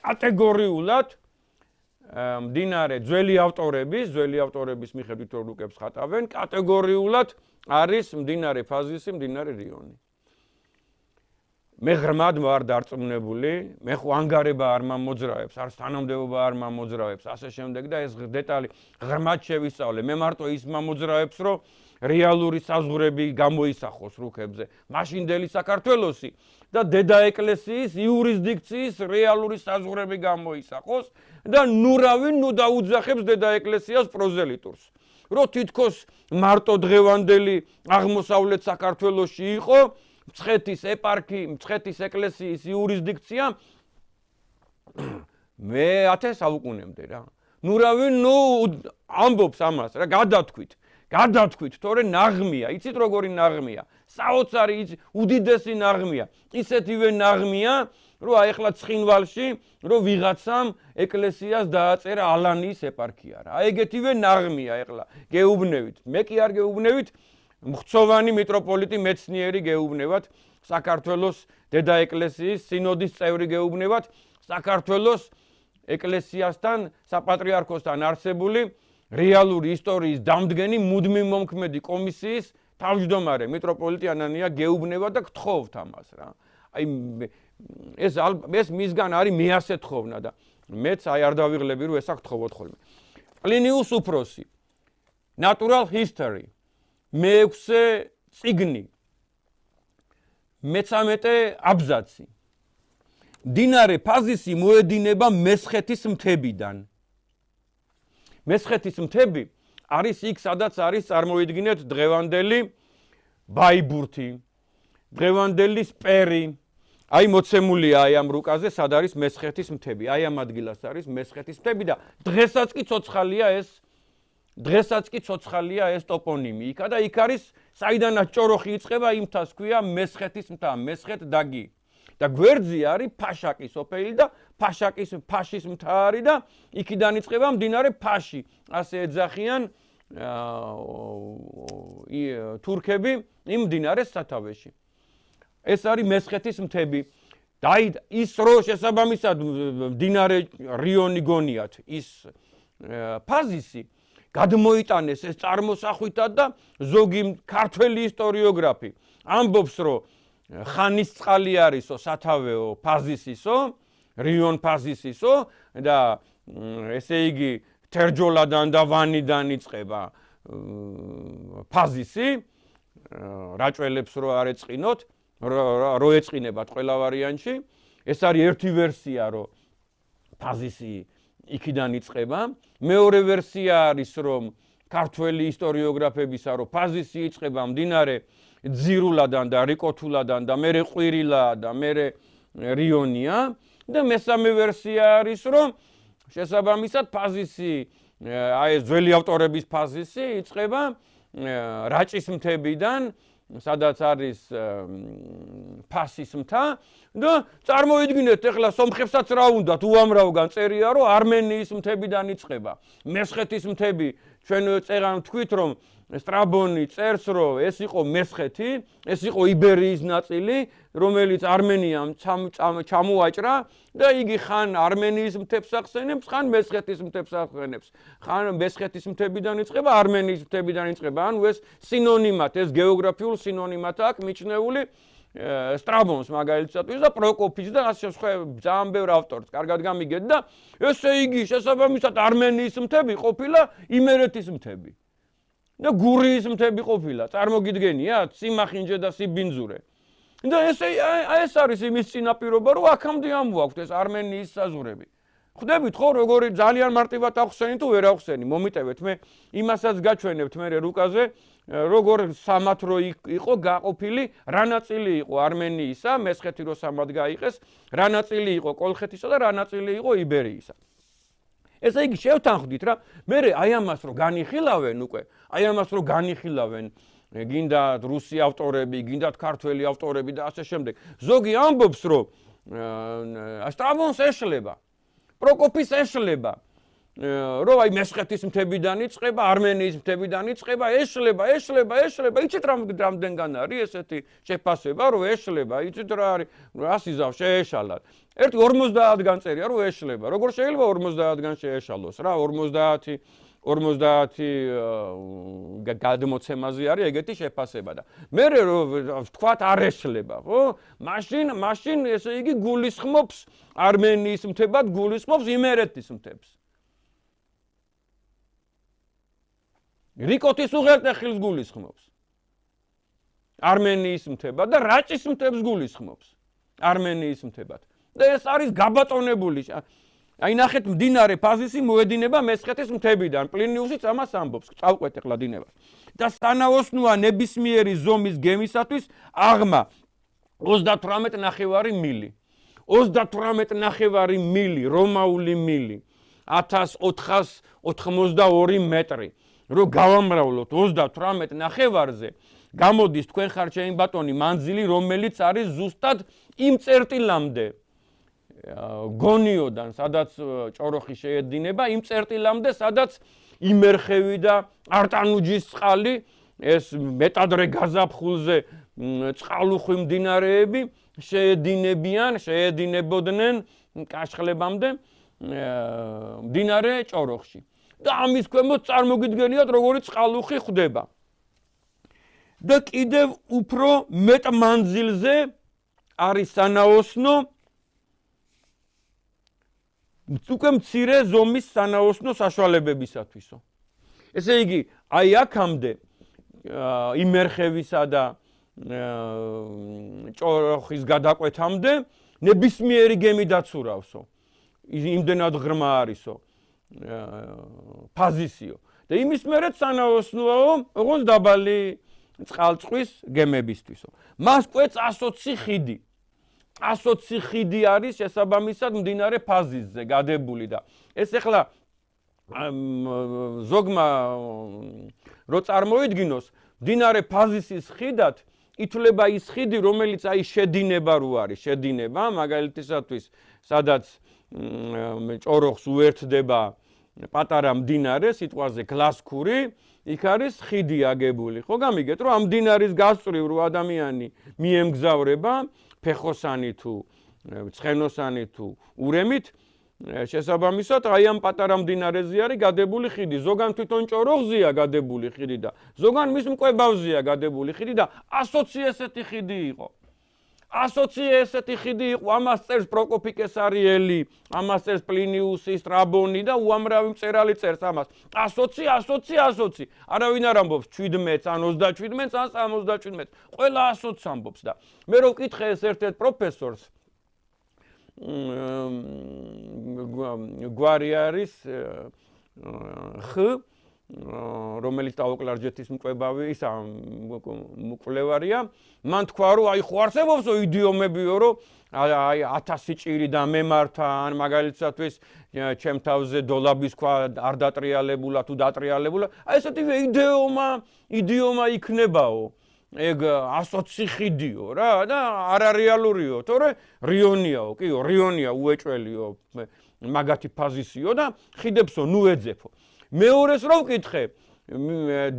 კატეგორიულად მდინარე ძველი ავტორების მიხედვით რო რუკებს ხატავენ, კატეგორიულად არის მდინარე ფაზისი, მდინარე რიონი. მე ღრმად ვარ დარწმუნებული, მე ხო ანგარება არ მომოძრავებს, არც თანამდებობა არ მომოძრავებს, ასე შემდეგ და ეს დეტალი ღრმად შევისწავლე. მე მარტო ის მომოძრავებს, რომ რეალური საზღვრები გამოისახოს რუქებზე, მაშინდელი საქართველოსი და დედა ეკლესიის იურისდიქციის რეალური საზღვრები გამოისახოს და ნუ დაუძახებს დედა ეკლესიას პროზელიტურს. რომ თითქოს მარტო დღევანდელი აღმოსავლეთ საქართველოში იყო მცხეთის ეკლესიის იურისდიქცია მე 10 საუკუნემდე რა. ნუ ამბობს ამას რა, გადათქვით, თორე ნაღმია, იცით როგორი ნაღმია, საოცარი, უდიდესი ნაღმია, ისეთივე ნაღმია, რომ აი ახლა ცხინვალში, რომ ვიღაცამ ეკლესიას დააწერა ალანიის ეპარქია რა. აი ეგეთივე ნაღმია ახლა, გეუბნევით. მე კი არ გეუბნევით, მხცოვანი მიტროპოლიტი მეცნიერი გეუბნევათ, საქართველოს დედა ეკლესიის სინოდის წევრი გეუბნევათ, საქართველოს ეკლესიასთან, საპატრიარქოსთან არსებული რეალური ისტორიის დამდგენი მუდმივ მომქმედი კომისიის თავმჯდომარე მიტროპოლიტი ანანია გეუბნება და გთხოვთ ამას რა. აი ეს მისგან არის მე ასე თხოვნა და მეც აი არ დავიღლები რომ ესა გთხოვოთ ხოლმე. პლინიუს უფროსი Natural History მე-6 წიგნი მე-13 აბზაცი მდინარე ფაზისი მოედინება მესხეთის მთებიდან. მესხეთის მთები არის იქ, სადაც არის წარმოიდგინეთ დღევანდელი ბაიბურთი, დღევანდელი სპერი. აი მოცემულია აი ამ რუკაზე, სად არის მესხეთის მთები. აი ამ ადგილას არის მესხეთის მთები და დღესაც კი ცოცხალია ეს ტოპონიმი. იქა და იქ არის საიდანაც ჭოროხი იწყება, იმთას ქვია მესხეთის მთა, მესხეთ-დაგი. და გვერდზე არის ფაშაკის სოფელი და ფაშის მთა არის და იქიდან იწყება მდინარე ფაში. ასე ეძახიან თურქები იმ მდინარეს სათავეში. ეს არის მესხეთის მთები. და ის რო შესაბამისად მდინარე რიონი გონიათ ის ფაზისი გადმოიტანეს ეს წარმოსახვითად და ზოგი ქართველი ისტორიოგრაფი ამბობს რომ ხანისწყალი არისო სათავეო ფაზისისო, რიონ ფაზისისო და ესე იგი თერჯოლადან და ვანიდან იწყება ფაზისი, რაჭველებს რო არ ეწყინოთ, რო ეწყინებათ ყველა ვარიანტში. ეს არის ერთი ვერსია, რომ ფაზისი იქიდან იწყება. მეორე ვერსია არის, რომ ქართველი ისტორიოგრაფებისა, რომ ფაზისი იწყება მდინარე ძირულადან და რიკოთულადან და მერე ყვირილა და მერე რიონია და მესამე ვერსია არის რომ შესაბამისად ფაზისი აი ძველი ავტორების ფაზისი იწყება რაჭის მთებიდან სადაც არის ფასის მთა და წარმოიდგინეთ ახლა სომხებსაც რა უნდათ უამრავგან წერია რომ არმენიის მთებიდან იწყება მესხეთის მთები ჩვენ წერან თქვით რომ სტრაბონი წერს რომ ეს იყო მესხეთი ეს იყო იბერიის ნაწილი რომელიც არმენიამ ჩამოაჭრა და იგი ხან არმენიის მთებს ახსენებს ხან მესხეთის მთებს ახსენებს ხან მესხეთის მთებიდან იწყება არმენიის მთებიდან იწყება ანუ ეს სინონიმად ეს გეოგრაფიულ სინონიმად აქვს მიჩნეული სტრაბონს მაგალითად და პროკოფის და ასე ძალიან ბევრ ავტორს კარგად გამიგეთ და ესე იგი შესაბამისად არმენიის მთები ყოფილა იმერეთის მთები და გურიის მთები ყოფილა წარმოგიდგენია სიმახინჯე და სიბინძურე და ეს არის იმის წინაპირობა რომ აქამდე ამოაქვთ ეს არმენიის საზღვრები ხვდებით ხო როგორი ძალიან მარტივად ახსენი თუ ვერ ახსენი მომიტევეთ მე იმასაც გაჩვენებთ მე რუკაზე როგორ სამათრო იყო გაყოფილი რა ნაწილი იყო არმენიისა მესხეთი რო სამად გაიყეს რა ნაწილი იყო კოლხეთისა და რა ნაწილი იყო იბერიისა ესე იგი შევთანხმდით რა მე აი ამას რო განიხილავენ უკვე აი ამას რო განიხილავენ გინდათ რუსი ავტორები გინდათ ქართველი ავტორები და ასე შემდეგ ზოგი ამბობს რომ სტრაბონს ეშლება პროკოფის ეშლება რომ აი მესხეთის მთებიდან იწყება, არმენიის მთებიდან იწყება, ეშლება, იცით რამდენგან არის ესეთი შეფასება, რომ ეშლება, იცით რა არის, 100 ზავს შეეშალათ. ერთი 50-დან წერია, რომ ეშლება. როგორ შეიძლება 50-დან შეეშალოს რა, 50 გადმოცემაზე არის ეგეთი შეფასება და მე რომ ვთქვათ არ ეშლება, ხო? მაშინ ესე იგი გულისხმობს არმენიის მთებად, გულისხმობს იმერეთის მთებს. რიკოთის უღელტეხილს გულისხმობს არმენიის მთებად და რაჭის მთებს გულისხმობს არმენიის მთებად. და ეს არის გაბატონებული. აი ნახეთ, მდინარე ფაზისი მოედინება მესხეთის მთებიდან. პლინიუსიც ამას ამბობს, წავყვეთ ახლა დინებას. და სანაოსნოა ნებისმიერი ზომის გემისათვის აღმა 38.5 მილი. 38.5 მილი რომაული მილი. 1482 მეტრი. რომ გავამრავლოთ 38.5-ზე, გამოდის თქვენ ხარ ჩემი ბატონი მანძილი, რომელიც არის ზუსტად იმ წერტილამდე გონიოდან, სადაც ჭოროხი შეედინება, იმ წერტილამდე, სადაც იმერხევი და არტანუჯის წყალი, ეს მეტადრე გაზაფხულზე წყალუხვი მდინარეები შეედინებოდნენ კაშხლებამდე მდინარე ჭოროხში. და ამის ქვემოთ წარმოგიდგენიათ როგორი წყალუხი ხდება. და კიდევ უფრო მეტ მანძილზე არის სანაოსნო უკვე მცირე ზომის სანაოსნო საშუალებებისათვისო. ესე იგი, აი აქამდე იმერხევისა და ჭოროხის გადაკვეთამდე ნებისმიერი გემი დაცურავსო. იმდენად ღრმა არისო. ფაზისიო და იმის მერეც სანაოსნოა ოღონდ დაბალი წყალწვის გემებისთვისო. მას კვეთს 120 ხიდი. 120 ხიდი არის შესაბამისად მდინარე ფაზისზე გადებული და ეს ახლა ზოგმა რო წარმოიდგინოს მდინარე ფაზისის ხიდად ითვლება ის ხიდი, რომელიც აი შედინება რო არის, შედინება მაგალითისათვის, სადაც ჭოროხს უერთდება პატარა მდინარე, სიტყვაზე გლასკური, იქ არის ხიდი აგებული. ხო გამიგეთ, რომ ამ მდინარის გასწვრივ რო ადამიანი მიემგზავრება, ფეხოსანი თუ ცხენოსანი თუ ურემით, შესაბამისად აი ამ პატარა მდინარეზე არის გადებული ხიდი. ზოგან თვითონ ჭოროხზეა გადებული ხიდი და ზოგან მის მკვებავზეა გადებული ხიდი და 120 ესეთი ხიდი იყო. 120 ესეთი ხიდი იყო, ამას წერს პროკოფი კესარიელი, ამას წერს პლინიუსი, სტრაბონი და უამრავი მწერალი წერს ამას. 120. არავინ არ ამბობს 17-ს, ან 27-ს, ან 77-ს. ყველა 120 ამბობს და მე რო ვკითხე ეს ერთ-ერთ პროფესორს გვარი არის ხ რომელიც დაუკლარჯეთის მკვებავი ისა მკვლევარია, მან თქვა რომ აი ხო არსებობსო იდიომებიო რომ აი 1000 ჭირი და მემართა ან მაგალითისათვის ჩემ თავზე დოლაბის ქვა არ დატრიალებულა თუ დატრიალებულა, აი ესეთი იდიომა იქნებაო. ეგ 120 ხიდიო რა და არარეალურიო, თორე რიონიაო, კიო, რიონია უეჭველიო, მაგათი ფაზისიო და ხიდებსო ნუ ეძებო. მეორეს რო ვკითხე,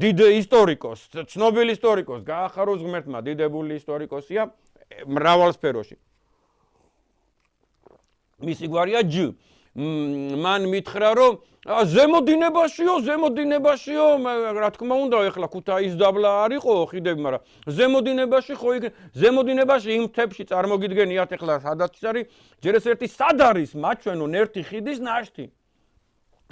დიდ ისტორიკოს, ცნობილ ისტორიკოს, გაახაროს ღმერთმა, დიდებული ისტორიკოსია მრავალ სფეროში. მისი გვარია ჯ. მან მითხრა რომ ზემოდინებაშიო, რა თქმა უნდა, ეხლა ქუთაისის დაბლა არისო ხიდები, მაგრამ ზემოდინებაში ხო იქ ზემოდინებაში იმ მთებში წარმოგიდგენიათ ეხლა სადაც არის, ჯერ ეს ერთი სად არის მაჩვენონ ერთი ხიდის ნაშთი.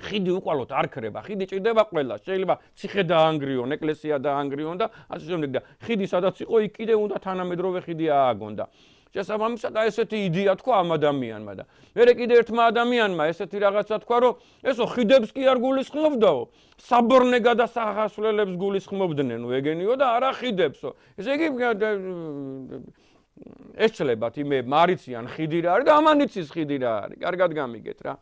ხიდი უყალოდ არ ქრება, ხიდი ჭირდება ყველა, შეიძლება ციხე დაანგრიონ, ეკლესია დაანგრიონ და ასე შემდეგ და ხიდი სადაც იყო, იქ კიდე უნდა თანამედროვე ხიდი ააგონ და შესაბამისად ესეთი იდეა თქვა ამ ადამიანმა და მერე კიდე ერთმა ადამიანმა ესეთი რაღაცა თქვა, რომ ესო ხიდებს კი არ გულისხმობდაო, საბორნე გადასახასვლელებს გულისხმობდნენ ეგენიო და არა ხიდებსო. ესე იგი ეშლებათ იმეებმა არიციან ხიდი რა არის და ამანიცის ხიდი რა არის. კარგად გამიგეთ რა.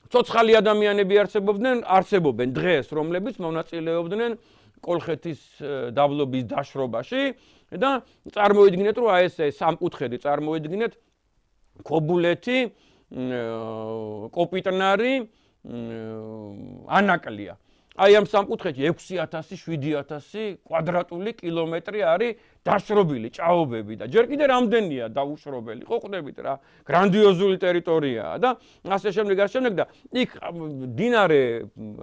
ცოცხალი ადამიანები არსებობენ დღეს, რომლებიც მონაწილეობდნენ კოლხეთის დაბლობის დაშრობაში და წარმოიდგინეთ, რომ აი ეს სამკუთხედი წარმოიდგინეთ, ქობულეთი, კოპიტნარი ანაკლია. აი ამ სამკუთხედში 6000, 7000 კვადრატული კილომეტრი არის დაშრობილი ჭაობები და ჯერ კიდე რამდენია დაუშრობელი. ხო ხვდებით რა, გრანდიოზული ტერიტორიაა და ასე შემდეგ და იქ მდინარე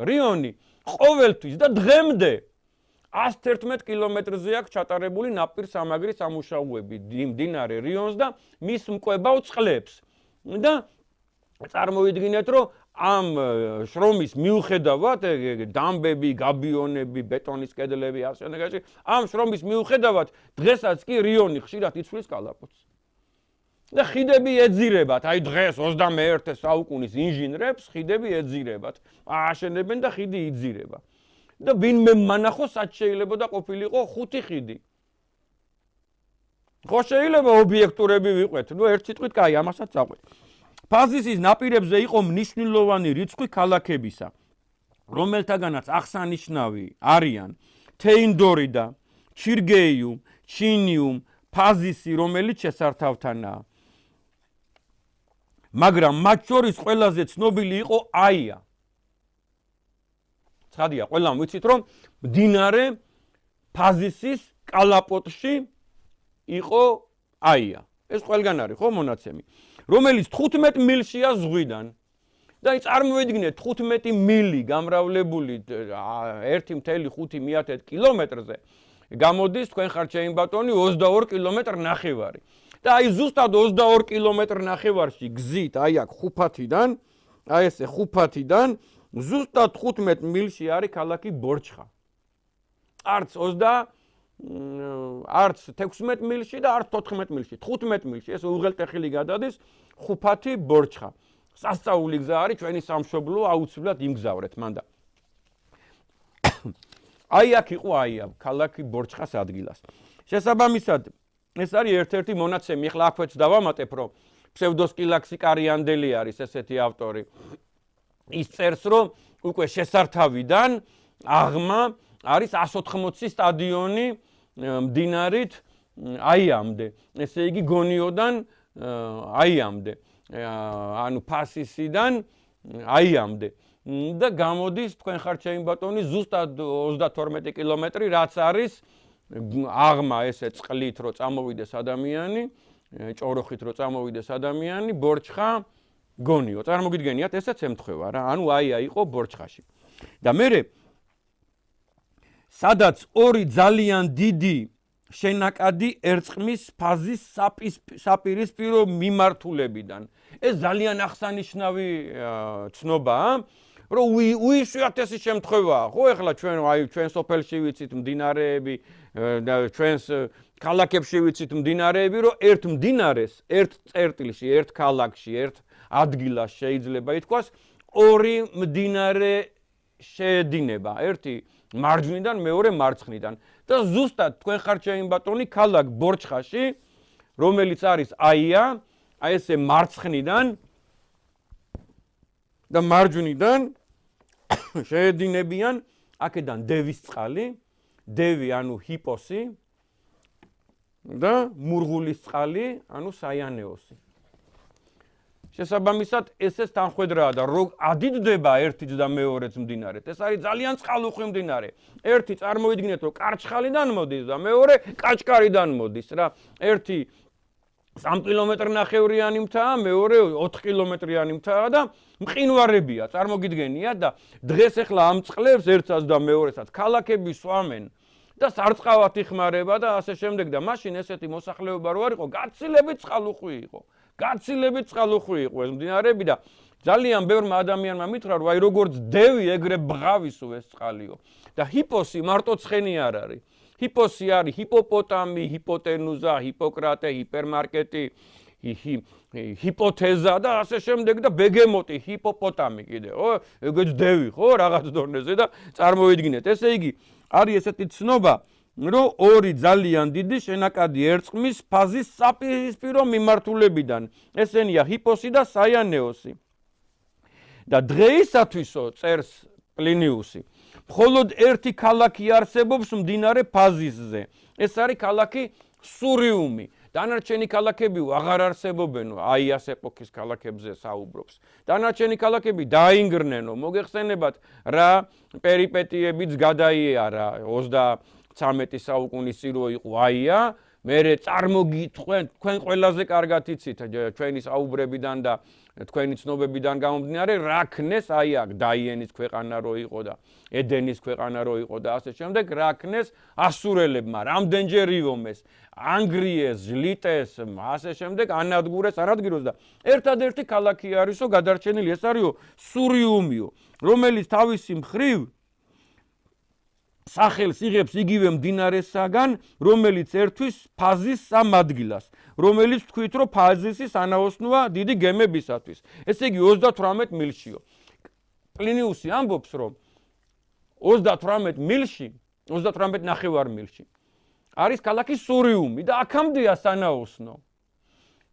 რიონი ყოველთვის და დღემდე 111 კილომეტრზე აქვს ჩატარებული ნაპირსამაგრის სამუშაოები მდინარე რიონს და მის მკვებავ წყლებს. და წარმოვიდგინეთ, რომ ამ შრომის მიუხედავად, დამბები, გაბიონები, ბეტონის კედლები, ასე შემდეგ, ამ შრომის მიუხედავად, დღესაც კი რიონი ხშირად იცვლის კალაპოტს. და ხიდები ეძირებათ, აი დღეს 21 საუკუნის ინჟინრებს ხიდები ეძირებათ. ააშენებენ და ხიდი იძირება. და ვინმე მანახოს, რაც შეიძლება და ყოფილიყო 5 ხიდი. ხო შეიძლება ობიექტურები ვიყვეთ, ნუ ერთ სიტყვით, კაი, ამასაც წაყვეთ. ფაზისის ნაპირებზე იყო მნიშვნელოვანი რიცხვი ქალაქებისა, რომელთაგანაც აღსანიშნავი არიან თეინდორიდა, ჩირგეიუმ, ჩინიუმ, ფაზისი, რომელიც შესართავთანაა. მაგრამ მათ შორის ყველაზე ცნობილი იყო აია. ცხადია, ყველამ ვიცით, რომ მდინარე ფაზისის კალაპოტში იყო აია. ეს ყველგან არის, ხო, მონაცემი, რომელიც 15 მილშია ზღვიდან. და აი წარმოვიდგინეთ 15 მილი გამრავლებული 1.5 კილომეტრზე გამოდის თქვენ ხართ შეინბატონი 22 კილომეტრ ნახევარი. და აი ზუსტად 22 კილომეტრ ნახევარში გზით, აი აქ ხუფათიდან, აი ესე ხუფათიდან ზუსტად 15 მილში არის ქალაქი ბორჩხა. არც 16 მილში და არც 14 მილში, 15 მილში, ეს უღელტეხილი გადადის ხუფათი ბორჩხა. სასწაული გზა არის, ჩვენი სამშობლო აუცილებლად იმგზავრეთ მანდა. აი აქ იყო აია, ქალაქი ბორჩხას ადგილას. შესაბამისად, ეს არის ერთ-ერთი მონაცემი, ახლა აქვეც დავამატებ, რომ ფსევდოსკილაქსი კარიანდელი არის ესეთი ავტორი. ის წერს, რომ უკვე შესართავიდან აღმა არის 180 სტადიონი მდინარით აიამდე. ესე იგი გონიოდან აიამდე. ანუ ფასისიდან აიამდე. და გამოდის თქვენ ხართ შეინბატონი ზუსტად 32 კილომეტრი, რაც არის აღმა ესე წყლით რო წამოვიდეს ადამიანი, ჭოროხით რო წამოვიდეს ადამიანი, ბორჩხა გონიო. წარმოგიდგენიათ, ესეც ემთხვევა რა. ანუ აია იყო ბორჩხაში. და მერე სადაც ორი ძალიან დიდი შენაკადი ერწყმის ფაზის საპირისპირო მიმართულებიდან. ეს ძალიან აღსანიშნავი ცნობაა, რომ უიშვიათესი შემთხვევაა. ხო, ეხლა ჩვენ აი ჩვენ სოფელში ვიცით მდინარეები და ჩვენს ქალაქებში ვიცით მდინარეები, რომ ერთ მდინარეს, ერთ წერტილში, ერთ ქალაქში, ერთ ადგილას შეიძლება ითქვას, ორი მდინარე შეედინება, ერთი მარჯვნიდან, მეორე მარცხნიდან. და ზუსტად თქვენ ხართ შეინბატონი ქალაქ ბორჩხაში, რომელიც არის აია, აი ესე მარცხნიდან და მარჯვნიდან შეედინებიან აქედან დევის წყალი, დევი ანუ ჰიპოსი და მურღულის წყალი ანუ საიანეოსი. შესაბამისად, ესეც თანხვედრაა და რო ადიდდება ერთიც და მეორეც მდინარეთ. ეს არის ძალიან წყალუხვი მდინარე. ერთი წარმოვიდგინეთ, რომ კარჩხალიდან მოდის და მეორე კაჭკარიდან მოდის რა. ერთი 3 კილომეტრნახევრიანი მთაა, მეორე 4 კილომეტრიანი მთაა და მყინვარებია, წარმოგიდგენიათ და დღეს ახლა ამ წყლებს ერთსაც და მეორესაც ქალაქები სვამენ და სარწყავად იხმარება და ასე შემდეგ და მაშინ ესეთი მოსახლეობა რო არ იყო, გაცილებით წყალუხვი იყო. გაცილებით წყალუხვი იყო ეს მდინარები და ძალიან ბევრმა ადამიანმა მითხრა, რომ აი როგორც დევი ეგრე ბღავისო ეს წყალიო. და ჰიპოსი მარტო ცხენი არ არის. ჰიპოსი არის ჰიპოპოტამი, ჰიპოტენუზა, ჰიპოკრატე, ჰიპერმარკეტი, ჰიპოთეზა და ასე შემდეგ და ბეგემოტი, ჰიპოპოტამი კიდე, ხო? ეგეც დევი, ხო, რაღაც დონეზე და წარმოვიდგინეთ. ესე იგი, არის ესეთი ცნობა, რომ ორი ძალიან დიდი შენაკადი ერწყმის ფაზის საპირისპირო მიმართულებიდან. ესენია ჰიპოსი და საიანეოსი. და დღეისათვისო წერს პლინიუსი, მხოლოდ ერთი ქალაქი არსებობს მდინარე ფაზისზე. ეს არის ქალაქი სურიუმი. დანარჩენი ქალაქები აღარ არსებობენო, აიას ეპოქის ქალაქებზე საუბრობს. დანარჩენი ქალაქები დაინგრნენო, მოგეხსენებათ რა პერიპეტიებიც გადაიარა 33 საუკუნის წირო იყო აია, მერე წარმოგითხვენ, თქვენ ყველაზე კარგად იცით ჩვენი საუბრებიდან და თქვენი ცნობებიდან გამომდინარე, რა ქნეს აი აქ დაიენის ქვეყანა რო იყო და ედენის ქვეყანა რო იყო და ასე შემდეგ, რა ქნეს ასურელებმა, რამდენჯერ ივომეს, ანგრიეს, ჟლიტეს, ასე შემდეგ, ანადგურეს და ერთადერთი ქალაქი არისო გადარჩენილი, ეს არისო სურიუმიო, რომელიც თავისი მხრივ სახელს იღებს იგივე მდინარესაგან, რომელიც ერთვის ფაზის სამ ადგილას, რომელიც თქვით, რომ ფაზისი სანაოსნოა დიდი გემებისათვის. ესე იგი 38 მილშიო. პლინიუსი ამბობს, რომ 38 მილში, 38 ნახევარ მილში არის ქალაქი სურიუმი და აქამდეა სანაოსნო.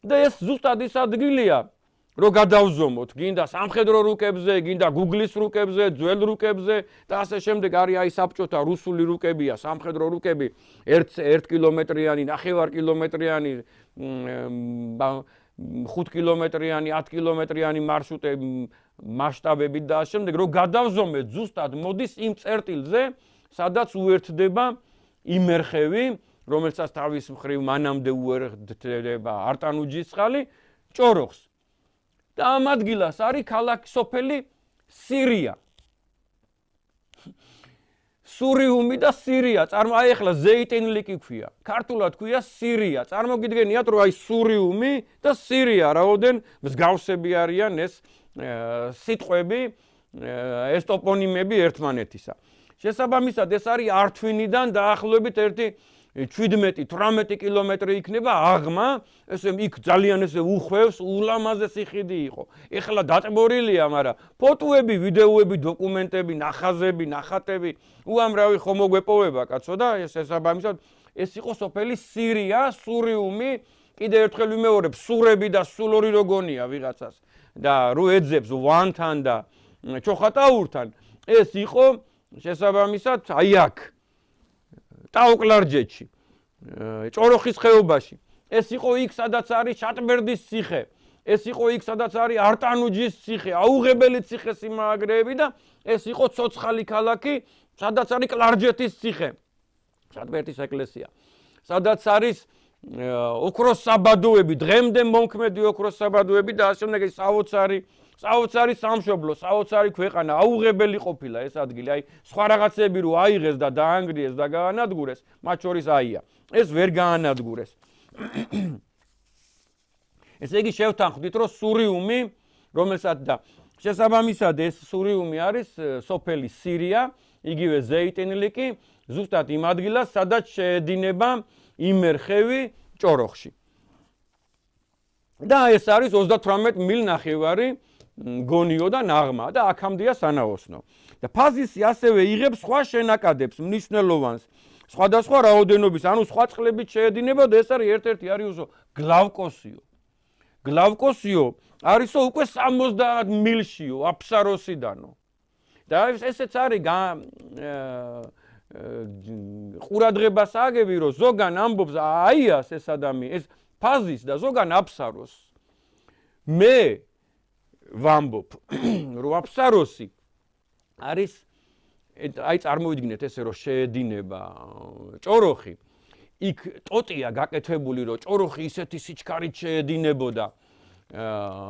და ეს ზუსტად ის ადგილია, რო გადავზომოთ, გინდა სამხედრო რუკებზე, გინდა გუგლის რუკებზე, ძველ რუკებზე და ასე შემდეგ არის აი საბჭოთა რუსული რუკებია, სამხედრო რუკები 1 კილომეტრიანი, ნახევარ კილომეტრიანი, 5 კილომეტრიანი, 10 კილომეტრიანი მარშრუტები, მასშტაბებით და ასე შემდეგ, რო გადავზომეთ ზუსტად მოდის იმ წერტილზე, სადაც უერთდება იმერხევი, რომელსაც თავის მხრივ მანამდე უერთდება არტანუჯისწყალი, ჭოროხს. და ამ ადგილას არის ქალაქი სოფელი სირია. სურიუმი და სირია, აი ახლა ზეიტინლიკი ქვია. ქართულად ქვია სირია. წარმოგიდგენიათ, რომ აი სურიუმი და სირია რაოდენ მსგავსები არიან ეს სიტყვები, ეს ტოპონიმები ერთმანეთისა. შესაბამისად, ეს არის ართვინიდან დაახლოებით 17-18 კილომეტრი იქნება აღმა, ესე იქ ძალიან ესე უხვევს, ულამაზესი ხიდი იყო. ეხლა დატბორილია, მაგრამ ფოტოები, ვიდეოები, დოკუმენტები, ნახაზები, ნახატები, უამრავი ხომ მოგვეპოვება, კაცო და შესაბამისად, ეს იყო სოფელი სირია, სურიუმი, კიდე ერთხელ ვიმეორებ, სურები და სულორი როგონია ვიღაცას და რო ეძებს ვანთან და ჩოხატაურთან, ეს იყო შესაბამისად აი აქ ტაოკლარჯეთში, ჭოროხის ხეობაში. ეს იყო იქ, სადაც არის შატბერდის ციხე. ეს იყო იქ, სადაც არის არტანუჯის ციხე, აუღებელი ციხესიმაგრეები და ეს იყო ცოცხალი ქალაქი, სადაც არის კლარჯეთის ციხე. შატბერდის ეკლესია. სადაც არის ოქროს საბადოები, დღემდე მომქმედი ოქროს საბადოები და ასე შემდეგ საოცარი სამშობლო, საოცარი ქვეყანა, აუღებელი ყოფილა ეს ადგილი. აი, სხვა რაღაცები რო აიღეს და დაანგრიეს და გაანადგურეს, მათ შორის აია. ეს ვერ გაანადგურეს. ესე იგი შევთანხმდით, რომ სურიუმი, რომელსაც და შესაბამისად ეს სურიუმი არის სოფელი სირია, იგივე ზეიტინლიკი, ზუსტად იმ ადგილას, სადაც შეედინება იმერხევი ჭოროხში. და ეს არის 38 მილნახევარი გონიო და ნაღმა და აქამდეა სანაოსნო. და ფაზისი ასევე იღებს სხვა შენაკადებს, მნიშვნელოვანს, სხვადასხვა რაოდენობის, ანუ სხვა წყლებით შეედინება და ეს არის ერთ-ერთი არისო გლავკოსიო. გლავკოსიო არისო უკვე 70 მილშიო აფსაროსიდანო. და ესეც არის ყურადღებას აგები, რომ ზოგან ამბობს აიას ეს ადამიანი, ეს ფაზის და ზოგან აფსაროს. მე ვამბობ, რომ აფსაროსი არის აი წარმოვიდგინეთ ესე რომ შეედინება ჭოროხი, იქ ტოტია გაკეთებული, რომ ჭოროხი ისეთი სიჩქარით შეედინებოდა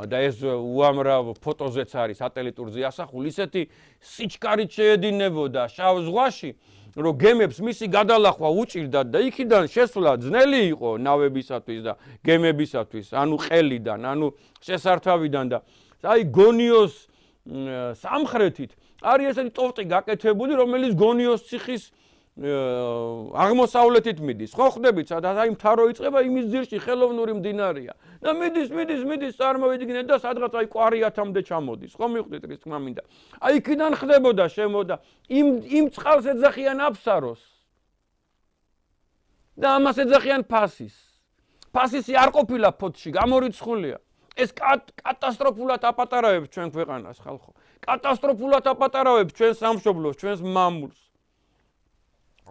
და ეს უამრავ ფოტოზეც არის სატელიტურზე ასახული, ისეთი სიჩქარით შეედინებოდა შავ ზღვაში, რომ გემებს მისი გადალახვა უჭირდათ და იქიდან შესვლა ძნელი იყო ნავებისათვის და გემებისათვის, ანუ ყელიდან, ანუ შესართავიდან და აი გონიოს სამხრეთით არის ესეთი ტოტი გაკეთებული, რომელიც გონიოს ციხის აღმოსავლეთით მიდის. ხო ხდებით, სადაც აი მთავრო იწყება იმის ძირში ხელოვნური მდინარეა. და მიდის, წარმოვიდგინეთ და სადღაც აი კვარიათამდე ჩამოდის. ხო მიხვდით რის თქმა მინდა. აი იქიდან ხდებოდა შემოდა იმ წყალს ეძახიან აფსაროს. და ამას ეძახიან ფასის. ფასისი არ ყოფილა ფოთში, გამორიცხულია. ეს კატასტროფულად აპატარავებს ჩვენ ქვეყანას, ხალხო. კატასტროფულად აპატარავებს ჩვენ სამშობლოს, ჩვენს მამულს.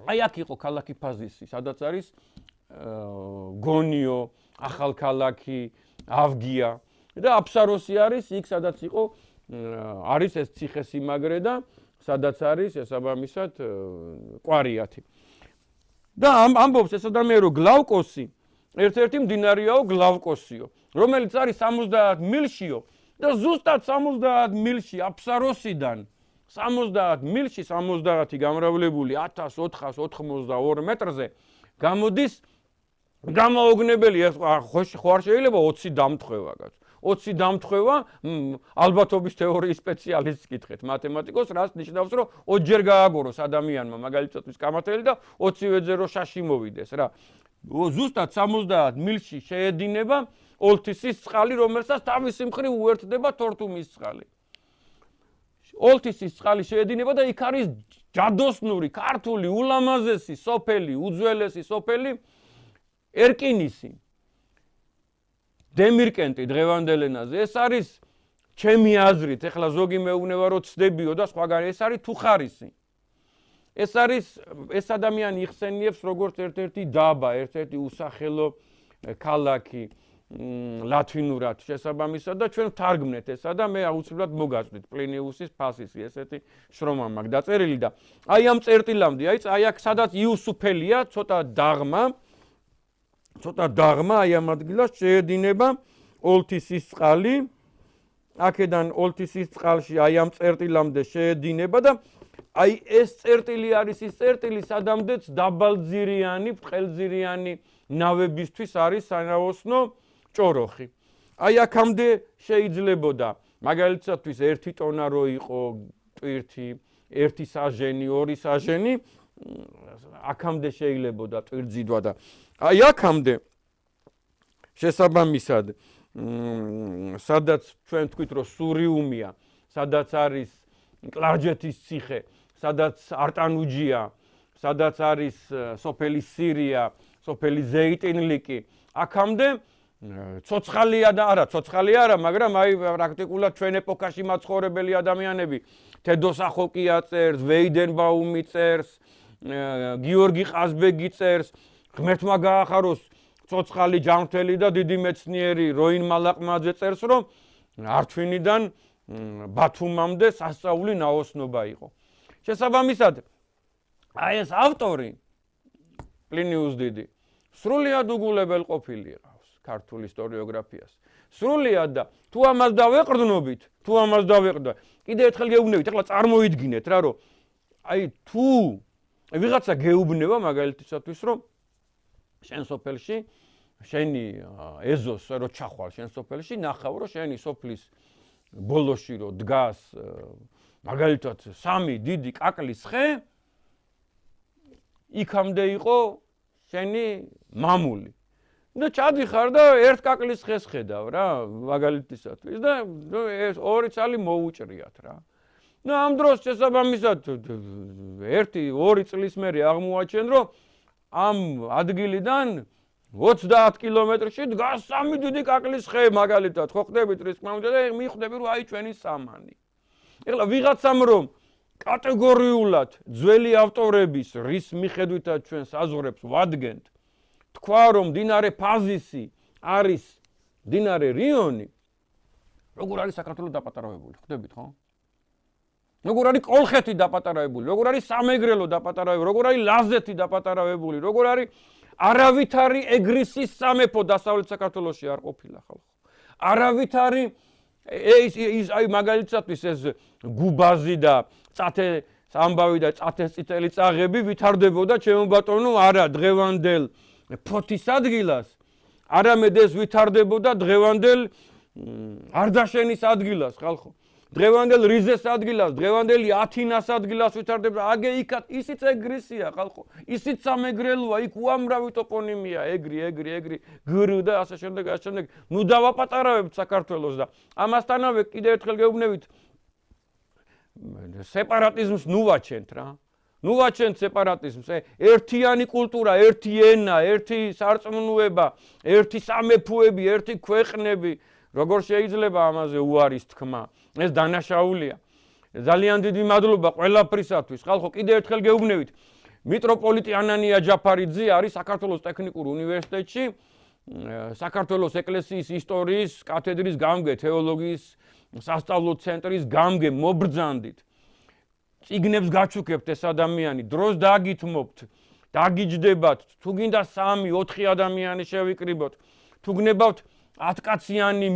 აი აქ იყო ქალაქი ფაზისი, სადაც არის გონიო, ახალქალაქი, ავგია და აფსაროსი არის იქ სადაც იყო არის ეს ციხესიმაგრე და სადაც არის შესაბამისად კვარიათი. და ამბობს ეს ადამიანი რომ გლავკოსი ერთ-ერთი მდინარეაო გლავკოსიო, რომელიც არის 70 მილშიო და ზუსტად 70 მილში აფსაროსიდან 70 მილში 70 გამრავლებული 1492 მეტრზე გამოდის გამოუგნებელი ეს ხო არ შეიძლება 20 დამთხევაგაც 20 დამთხევა ალბათობის თეორიის სპეციალისტს კითხეთ მათემატიკოს რაც ნიშნავს რომ 20 ჯერ გააგოროს ადამიანმა მაგალითად კამათელი და 20-ვეზე რო შაში მოვიდეს რა ზუსტად 70 მილში შეედინება ოლთისის წყალი რომელსაც თავისი მხრივ უერთდება თორთუმის წყალი ოლთისის წყალი შეედინება და იქ არის ჯადოსნური ქართული ულამაზესი სოფელი უძველესი სოფელი ერკინისი დემირკენტი დღევანდელ ენაზე ეს არის ჩემი აზრით ეხლა ზოგი მეუბნება რომ ცდებიო და სხვაგან ეს არის თუხარისი ეს არის ეს ადამიანი იხსენიებს როგორც ერთ-ერთი დაბა ერთ-ერთი უსახელო ქალაქი ლათინურად შესაბამისად და ჩვენ ვთარგმნეთ ესა და მე აუცილებლად მოგაწვდით პლინიუსის ფასისი ესეთი შრომა მაქვს დაწერილი და აი ამ წერტილამდე აი აქ სადაც იუსუფელია ცოტა დაღმა აი ამ ადგილას შეედინება ოლთისის წყალი აქედან ოლთისის წყალში აი ამ წერტილამდე შეედინება და აი ეს წერტილი არის ის წერტილი სადამდეც დაბალძირიანი ბრტყელძირიანი ნავებისთვის არის სანაოსნო ჭოროხი აი აქამდე შეიძლებოდა მაგალითად 1 ტონა რო იყო ტვირთი 1 საჟენი 2 საჟენი აქამდე შეიძლებოდა ტვირთძიდვა და აი აქამდე შესაბამისად სადაც ჩვენ თქვით რომ სურიუმია სადაც არის კლარჯეთის ციხე სადაც არტანუჯია სადაც არის სოფელი სირია სოფელი ზეიტინლიკი აქამდე ცოცხალია და არა ცოცხალი არა მაგრამ აი პრაქტიკულად ჩვენ ეპოქაში მაცხოვრებელი ადამიანები თედო სახოკია წერს ვეიდენბაუმი წერს გიორგი ყაზბეგი წერს ღმერთმა გაახაროს ცოცხალი ჯანმრთელი და დიდი მეცნიერი როინ მალაყმაძე წერს რომ არჩვინიდან ბათუმამდე სასწაული ნაოსნობა იყო შესაბამისად აი ეს ავტორი პლინიუს დიდი სრულიად უგულებელ ყოფილი ყავს ქართულ ისტორიოგრაფიას სრულიად და თუ ამას დავეყრდნობით კიდე ერთხელ გეუბნებით ახლა წარმოიდგინეთ რა რომ აი თუ ვიღაცა გეუბნება მაგალითისათვის რომ შენ სოფელში შენი ეზოს რო ჩახვალ შენ სოფელში ნახავ რომ შენი სოფლის ბოლოში რო დგას მაგალითად 3 დიდი კაკლის ხე იქამდე იყო შენი მამული და ჩადიხარ და ერთ კაკლის ხეს ხედავ რა მაგალითისათვის და ეს 2 წალი მოუჭრიათ რა და ამ დროს შესაბამისად 1-2 წლის მერე აღმოაჩენ რომ ამ ადგილიდან 30 კილომეტრში დგას 3 დიდი კაკლის ხე მაგალითად ხო ხდებით რის თქმა უნდა და მიხვდები რომ აი ჩვენი სამანი ეხლა ვიღაცამ რომ კატეგორიულად ძველი ავტორების რის მიხედვითაც ჩვენ საზღვრებს ვადგენთ თქვა რომ მდინარე ფაზისი არის მდინარე რიონი როგორ არის საქართველოს დაპატარავებული ხდებით ხო როგორ არის კოლხეთი დაპატარავებული როგორ არის სამეგრელო დაპატარავებული როგორ არის ლაზეთი დაპატარავებული როგორ არის არავითარი ეგრისის სამეფო დასავლეთ საქართველოში არ ყოფილა ხალხო არავითარი აი მაგალითად ეს გუბაზი და წათე ამბავი და წათეს წითელი წაღები ვითარდებოდა ჩემო ბატონო არა დღევანდელ ფოთის ადგილას არამედ ეს ვითარდებოდა დღევანდელ არდაშენის ადგილას ხალხო დღევანდელ რიზეს ადგილას დღევანდელი ათინას ადგილას ვითარდებოდა აგე იქაც ისიც ეგრისია ხალხო ისიც სამეგრელოა იქ უამრავი ტოპონიმია ეგრი გრ და ასე შემდეგ ნუ დავაპატარავებთ საქართველოს და ამასთანავე კიდევ ერთხელ გეუბნებით სეპარატიზმს ნუ ვაჩენთ რა ნუ ვაჩენთ სეპარატიზმს ერთიანი კულტურა ერთი ენა ერთი სარწმუნოება ერთი სამეფოები ერთი ქვეყნები როგორ შეიძლება ამაზე უარის თქმა ეს დანაშაულია ძალიან დიდი მადლობა ყველაფრისათვის ხალხო კიდევ ერთხელ გეუბნებით მიტროპოლიტი ანანია ჯაფარიძე არის საქართველოს ტექნიკურ უნივერსიტეტში საქართველოს ეკლესიის ისტორიის კათედრის გამგე, თეოლოგიის სასწავლო ცენტრის გამგე მობრძანდით. წიგნებს გაჩუქებთ ეს ადამიანი, დროს დაგითმობთ, დაგიჯდებათ, თუ გინდა 3-4 ადამიანი შევიკრიბოთ, თუ გნებავთ 10 კაციანი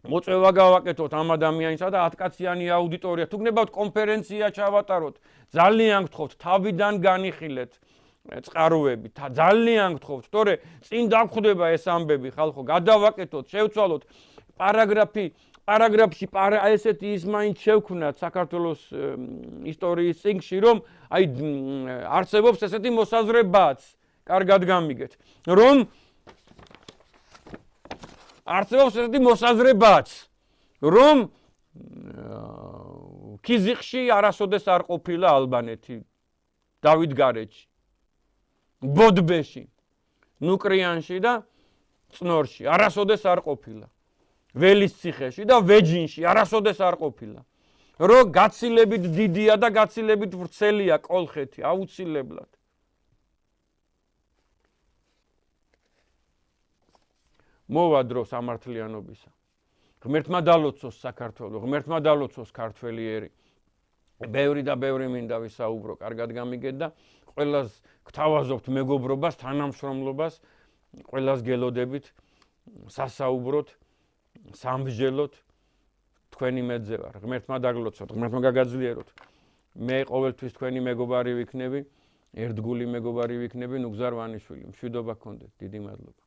მოწვევა გავაკეთოთ ამ ადამიანისა და 10 კაციანი აუდიტორია, თუ გნებავთ კონფერენცია ჩავატაროთ, ძალიან გთხოვთ, თავიდან განიხილეთ წყაროები, ძალიან გთხოვთ, თორე წინ დაგვხვდება ეს ამბები, ხალხო, გადავაკეთოთ, შევცვალოთ პარაგრაფში ესეთი ის მაინც შევქმნათ საქართველოს ისტორიის წიგნში, რომ აი არსებობს ესეთი მოსაზრებაც, კარგად გამიგეთ, რომ არსებობს ესეთი მოსაზრებაც, რომ ქიზიყში არასოდეს არ ყოფილა ალბანეთი, დავითგარეჯში, ბოდბეში, ნუკრიანში და წნორში, არასოდეს არ ყოფილა. ველისციხეში და ვეჯინში არასოდეს არ ყოფილა. რომ გაცილებით დიდია და გაცილებით ვრცელია კოლხეთი, აუცილებლად. მოვა დრო სამართლიანობისა. ღმერთმა დალოცოს საქართველო, ღმერთმა დალოცოს ქართველი ერი. ბევრი და ბევრი მინდა ვისაუბრო, კარგად გამიგეთ და ყველას გთავაზობთ მეგობრობას, თანამშრომლობას, ყველას გელოდებით სასაუბროთ, სამსჯელოთ, თქვენი მეძე ვარ, ღმერთმა დაგლოცოთ, ღმერთმა გაგაძლიეროთ. მე ყოველთვის თქვენი მეგობარი ვიქნები, ერთგული მეგობარი ვიქნები, ნუგზარ ვანიშვილი. მშვიდობა გქონდეთ, დიდი მადლობა.